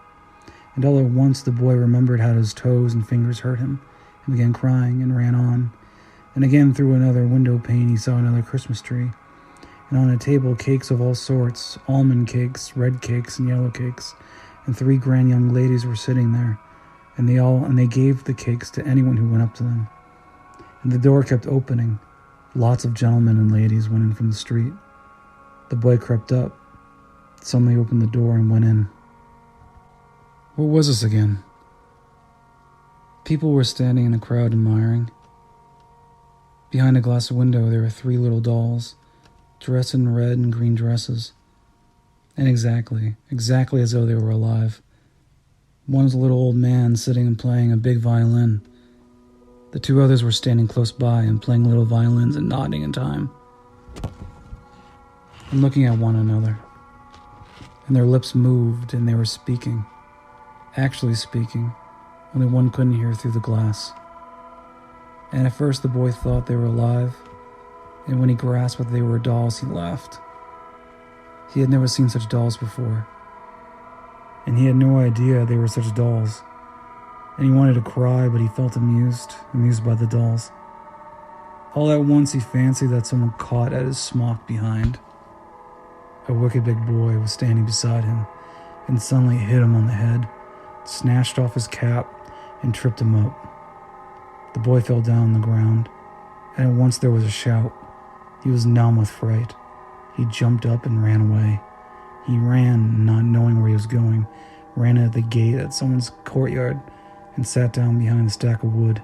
And all at once the boy remembered how his toes and fingers hurt him, and began crying and ran on. And again through another window pane he saw another Christmas tree, and on a table cakes of all sorts, almond cakes, red cakes, and yellow cakes, and 3 grand young ladies were sitting there, and they gave the cakes to anyone who went up to them. And the door kept opening. Lots of gentlemen and ladies went in from the street. The boy crept up, suddenly opened the door and went in. What was this again? People were standing in a crowd admiring. Behind a glass window there were 3 little dolls, dressed in red and green dresses. And exactly as though they were alive. One was a little old man sitting and playing a big violin. The 2 others were standing close by and playing little violins and nodding in time, and looking at one another. And their lips moved and they were speaking. Actually speaking, only one couldn't hear through the glass. And at first the boy thought they were alive, and when he grasped that they were dolls, he laughed. He had never seen such dolls before, and he had no idea they were such dolls. And he wanted to cry, but he felt amused by the dolls. All at once he fancied that someone caught at his smock behind. A wicked big boy was standing beside him, and suddenly hit him on the head, snatched off his cap, and tripped him up. The boy fell down on the ground, and at once there was a shout. He was numb with fright. He jumped up and ran away. He ran, not knowing where he was going, ran at the gate at someone's courtyard, and sat down behind a stack of wood.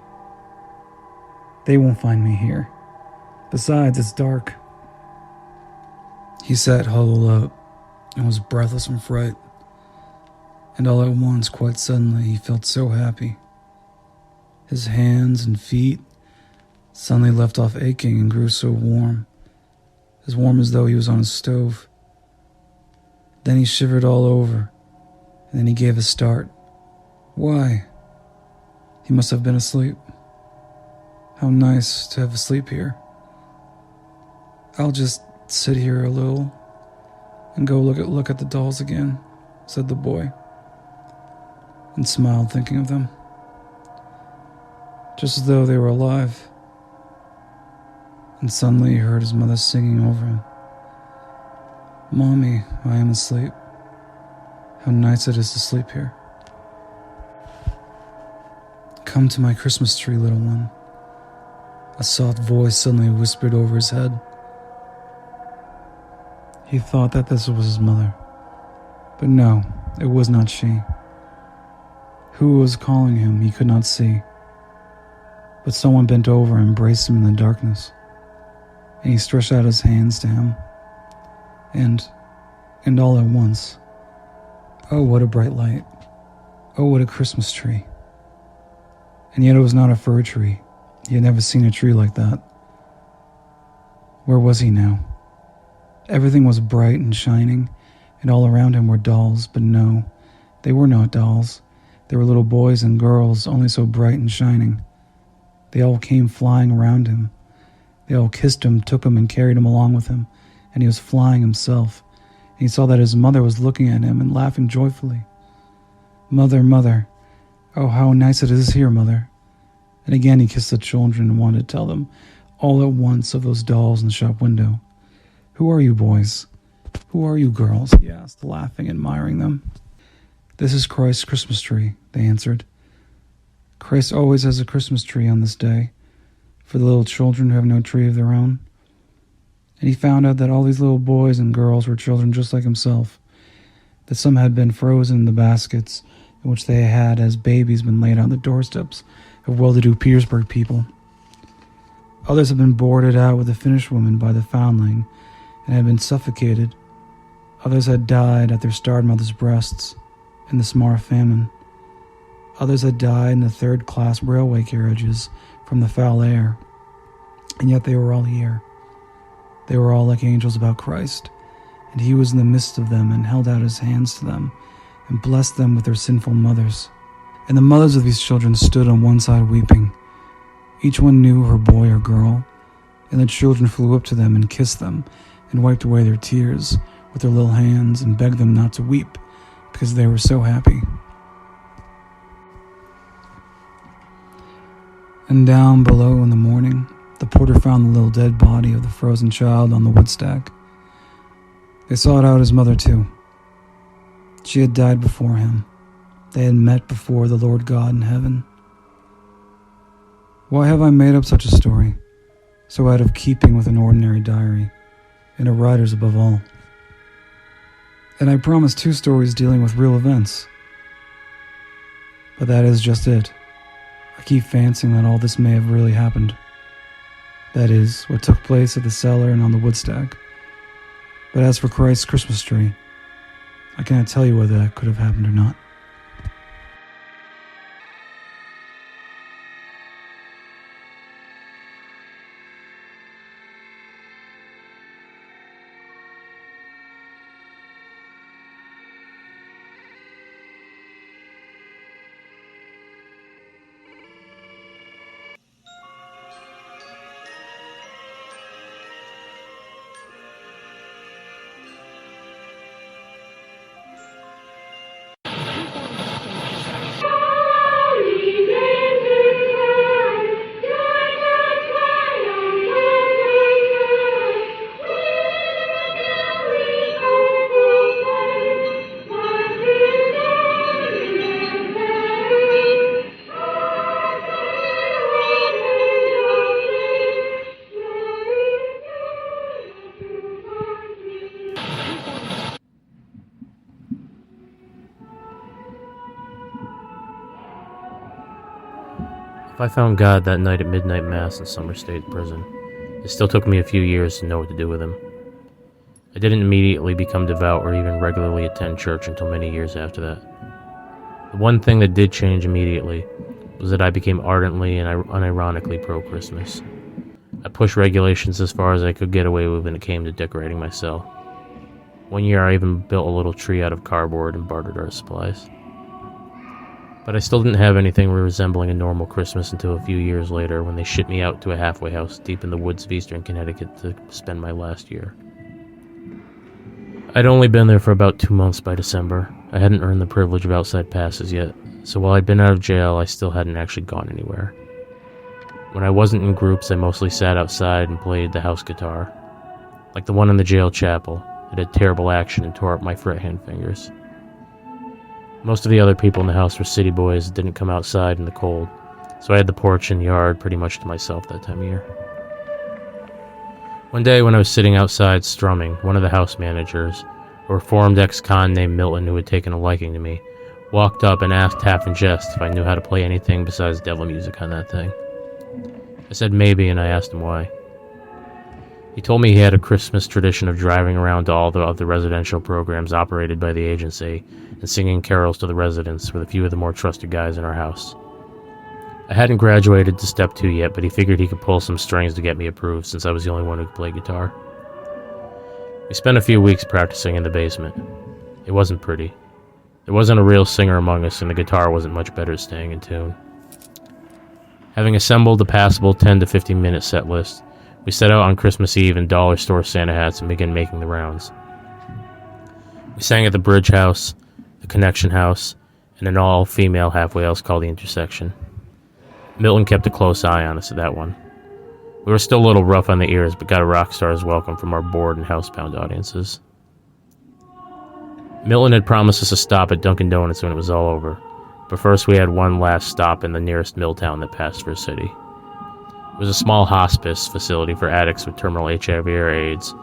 They won't find me here. Besides, it's dark. He sat huddled up and was breathless from fright. And all at once, quite suddenly, he felt so happy. His hands and feet suddenly left off aching and grew so warm as though he was on a stove. Then he shivered all over, and then he gave a start. Why? He must have been asleep. How nice to have a sleep here. I'll just sit here a little and go look at the dolls again, said the boy, and smiled thinking of them, just as though they were alive. And suddenly he heard his mother singing over him. Mommy, I am asleep. How nice it is to sleep here. Come to my Christmas tree, little one. A soft voice suddenly whispered over his head. He thought that this was his mother. But no, it was not she. Who was calling him he could not see. But someone bent over and embraced him in the darkness. And he stretched out his hands to him. And all at once, oh, what a bright light. Oh, what a Christmas tree. And yet it was not a fir tree. He had never seen a tree like that. Where was he now? Everything was bright and shining, and all around him were dolls, but no, they were not dolls. They were little boys and girls, only so bright and shining. They all came flying around him. They all kissed him, took him, and carried him along with him, and he was flying himself. And he saw that his mother was looking at him and laughing joyfully. Mother, mother, oh, how nice it is here, mother. And again he kissed the children and wanted to tell them all at once of those dolls in the shop window. Who are you boys? "Who are you girls?" he asked, laughing and admiring them. "This is Christ's Christmas tree," they answered. Christ always has a Christmas tree on this day for the little children who have no tree of their own. And he found out that all these little boys and girls were children just like himself, that some had been frozen in the baskets in which they had as babies been laid on the doorsteps of well-to-do Petersburg people. Others had been boarded out with a Finnish woman by the foundling and had been suffocated. Others had died at their starved mothers' breasts in the Samara famine. Others had died in the third-class railway carriages from the foul air. And yet they were all here. They were all like angels about Christ, and he was in the midst of them and held out his hands to them and blessed them with their sinful mothers. And the mothers of these children stood on one side weeping. Each one knew her boy or girl, and the children flew up to them and kissed them and wiped away their tears with their little hands and begged them not to weep because they were so happy. And down below in the morning, the porter found the little dead body of the frozen child on the woodstack. They sought out his mother too. She had died before him. They had met before the Lord God in heaven. Why have I made up such a story, so out of keeping with an ordinary diary, and a writer's above all? And I promised 2 stories dealing with real events. But that is just it. I keep fancying that all this may have really happened. That is, what took place at the cellar and on the woodstack. But as for Christ's Christmas tree, I cannot tell you whether that could have happened or not. If I found God that night at midnight mass in Summer State Prison, it still took me a few years to know what to do with him. I didn't immediately become devout or even regularly attend church until many years after that. The one thing that did change immediately was that I became ardently and unironically pro-Christmas. I pushed regulations as far as I could get away with when it came to decorating my cell. One year I even built a little tree out of cardboard and bartered our supplies. But I still didn't have anything resembling a normal Christmas until a few years later when they shipped me out to a halfway house deep in the woods of eastern Connecticut to spend my last year. I'd only been there for about 2 months by December. I hadn't earned the privilege of outside passes yet, so while I'd been out of jail, I still hadn't actually gone anywhere. When I wasn't in groups, I mostly sat outside and played the house guitar. Like the one in the jail chapel, it had terrible action and tore up my fret hand fingers. Most of the other people in the house were city boys that didn't come outside in the cold, so I had the porch and yard pretty much to myself that time of year. One day when I was sitting outside strumming, one of the house managers, a reformed ex-con named Milton who had taken a liking to me, walked up and asked half in jest if I knew how to play anything besides devil music on that thing. I said maybe, and I asked him why. He told me he had a Christmas tradition of driving around to all the other residential programs operated by the agency and singing carols to the residents with a few of the more trusted guys in our house. I hadn't graduated to step 2 yet, but he figured he could pull some strings to get me approved since I was the only one who could play guitar. We spent a few weeks practicing in the basement. It wasn't pretty. There wasn't a real singer among us, and the guitar wasn't much better at staying in tune. Having assembled a passable 10 to 15 minute set list, we set out on Christmas Eve in dollar store Santa hats and began making the rounds. We sang at the Bridge House, the Connection House, and an all-female halfway house called the Intersection. Milton kept a close eye on us at that one. We were still a little rough on the ears, but got a rock star's welcome from our bored and housebound audiences. Milton had promised us a stop at Dunkin' Donuts when it was all over, but first we had one last stop in the nearest mill town that passed for a city. It was a small hospice facility for addicts with terminal HIV or AIDS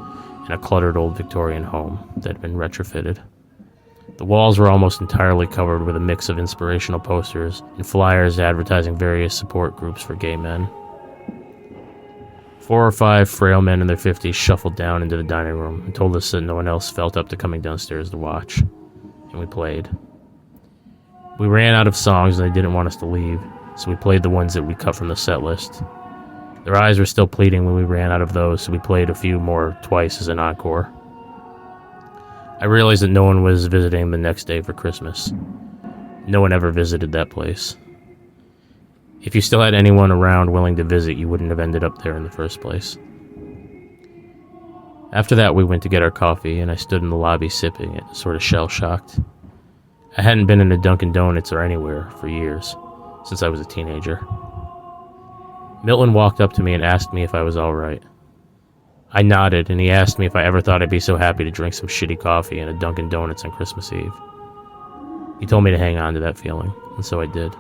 in a cluttered old Victorian home that had been retrofitted. The walls were almost entirely covered with a mix of inspirational posters and flyers advertising various support groups for gay men. 4 or 5 frail men in their 50s shuffled down into the dining room and told us that no one else felt up to coming downstairs to watch, and we played. We ran out of songs and they didn't want us to leave, so we played the ones that we cut from the set list. Their eyes were still pleading when we ran out of those, so we played a few more twice as an encore. I realized that no one was visiting the next day for Christmas. No one ever visited that place. If you still had anyone around willing to visit, you wouldn't have ended up there in the first place. After that, we went to get our coffee, and I stood in the lobby sipping it, sort of shell-shocked. I hadn't been in a Dunkin' Donuts or anywhere for years, since I was a teenager. Milton walked up to me and asked me if I was alright. I nodded, and he asked me if I ever thought I'd be so happy to drink some shitty coffee in a Dunkin' Donuts on Christmas Eve. He told me to hang on to that feeling, and so I did.